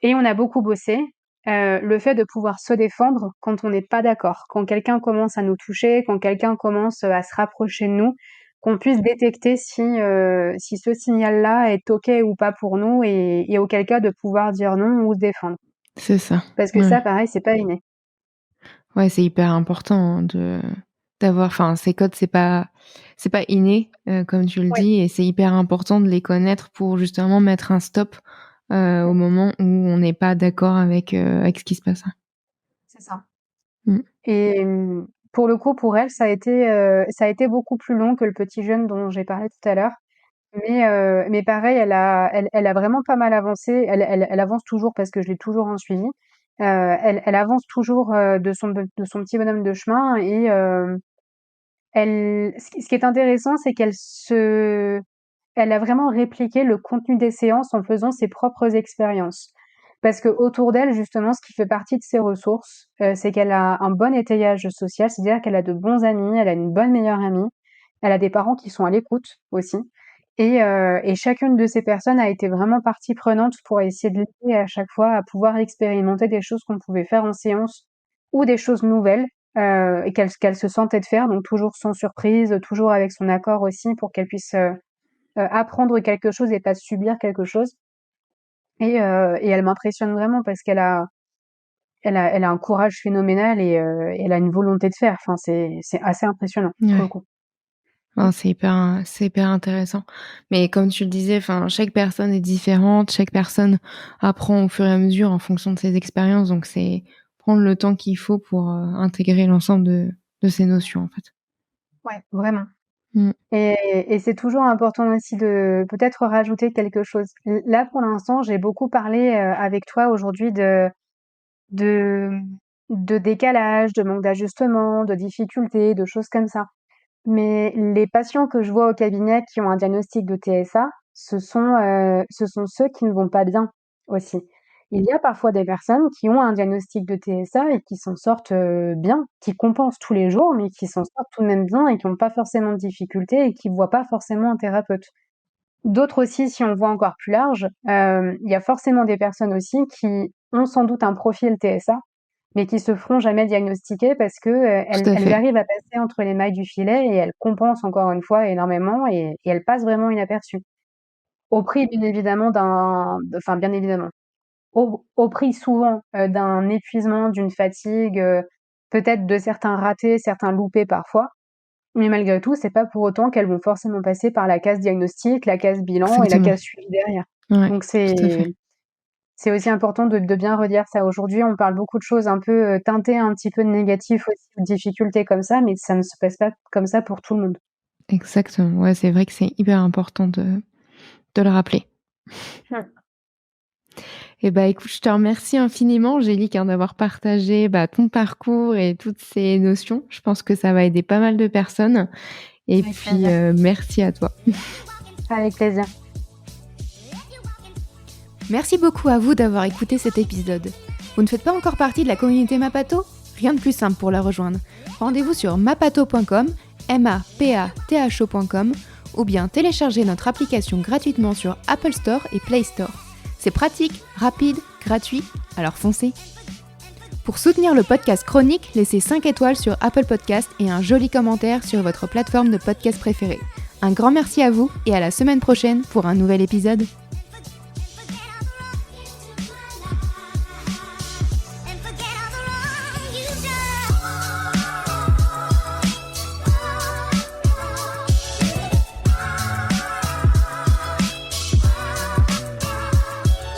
Et on a beaucoup bossé le fait de pouvoir se défendre quand on n'est pas d'accord, quand quelqu'un commence à nous toucher, quand quelqu'un commence à se rapprocher de nous, qu'on puisse détecter si ce signal-là est OK ou pas pour nous et auquel cas de pouvoir dire non ou se défendre. C'est ça. Parce que Ouais. ça, pareil, c'est pas inné. Ouais, c'est hyper important hein, d'avoir, enfin, ces codes, c'est pas inné, comme tu le Ouais, dis, et c'est hyper important de les connaître pour justement mettre un stop au mmh, moment où on n'est pas d'accord avec ce qui se passe. c'est ça. Mm. Et pour le coup, pour elle, ça a été beaucoup plus long que le petit jeune dont j'ai parlé tout à l'heure. Mais pareil, elle a vraiment pas mal avancé. Elle avance toujours parce que je l'ai toujours en suivi. Elle avance toujours de son petit bonhomme de chemin et ce qui est intéressant, c'est elle a vraiment répliqué le contenu des séances en faisant ses propres expériences. Parce que autour d'elle, justement, ce qui fait partie de ses ressources, c'est qu'elle a un bon étayage social, c'est-à-dire qu'elle a de bons amis, elle a une bonne meilleure amie, elle a des parents qui sont à l'écoute aussi. Et chacune de ces personnes a été vraiment partie prenante pour essayer de l'aider à chaque fois à pouvoir expérimenter des choses qu'on pouvait faire en séance ou des choses nouvelles et qu'elle se sentait de faire, donc toujours sans surprise, toujours avec son accord aussi pour qu'elle puisse apprendre quelque chose et pas subir quelque chose. Et elle m'impressionne vraiment parce elle a un courage phénoménal et elle a une volonté de faire. Enfin, c'est assez impressionnant pour le Ouais. coup. Non, c'est hyper intéressant. Mais comme tu le disais, enfin, chaque personne est différente, chaque personne apprend au fur et à mesure en fonction de ses expériences. Donc, c'est prendre le temps qu'il faut pour intégrer l'ensemble de ces notions, en fait. Ouais, vraiment. Mm. Et c'est toujours important aussi de peut-être rajouter quelque chose. Là, pour l'instant, j'ai beaucoup parlé avec toi aujourd'hui de, de décalage, de manque d'ajustement, de difficultés, de choses comme ça. Mais les patients que je vois au cabinet qui ont un diagnostic de TSA, ce sont ceux qui ne vont pas bien aussi. Il y a parfois des personnes qui ont un diagnostic de TSA et qui s'en sortent bien, qui compensent tous les jours, mais qui s'en sortent tout de même bien et qui n'ont pas forcément de difficultés et qui ne voient pas forcément un thérapeute. D'autres aussi, si on voit encore plus large, il y a forcément des personnes aussi qui ont sans doute un profil TSA, mais qui se feront jamais diagnostiquer parce que, Tout à elles fait. arrivent à passer entre les mailles du filet et elles compensent encore une fois énormément et elles passent vraiment inaperçues. Au prix bien évidemment enfin bien évidemment, au prix souvent, d'un épuisement, d'une fatigue, peut-être de certains ratés, certains loupés parfois. Mais malgré tout, c'est pas pour autant qu'elles vont forcément passer par la case diagnostic, la case bilan et la Exactement. case suivi derrière. Ouais, Donc tout à fait. c'est aussi important de bien redire ça. Aujourd'hui, on parle beaucoup de choses un peu, teintées un petit peu de négatif aussi, de difficultés comme ça, mais ça ne se passe pas comme ça pour tout le monde. Exactement. Ouais, c'est vrai que c'est hyper important de le rappeler. Mmh. Eh ben, écoute, je te remercie infiniment, Angélique, hein, d'avoir partagé bah, ton parcours et toutes ces notions. Je pense que ça va aider pas mal de personnes. Et Avec puis, plaisir. merci à toi. Avec plaisir. Merci beaucoup à vous d'avoir écouté cet épisode. Vous ne faites pas encore partie de la communauté Mapato ? Rien de plus simple pour la rejoindre. Rendez-vous sur mapato.com, mapatho.com, ou bien téléchargez notre application gratuitement sur Apple Store et Play Store. C'est pratique, rapide, gratuit, alors foncez. Pour soutenir le podcast Chronique, laissez 5 étoiles sur Apple Podcast et un joli commentaire sur votre plateforme de podcast préférée. Un grand merci à vous et à la semaine prochaine pour un nouvel épisode.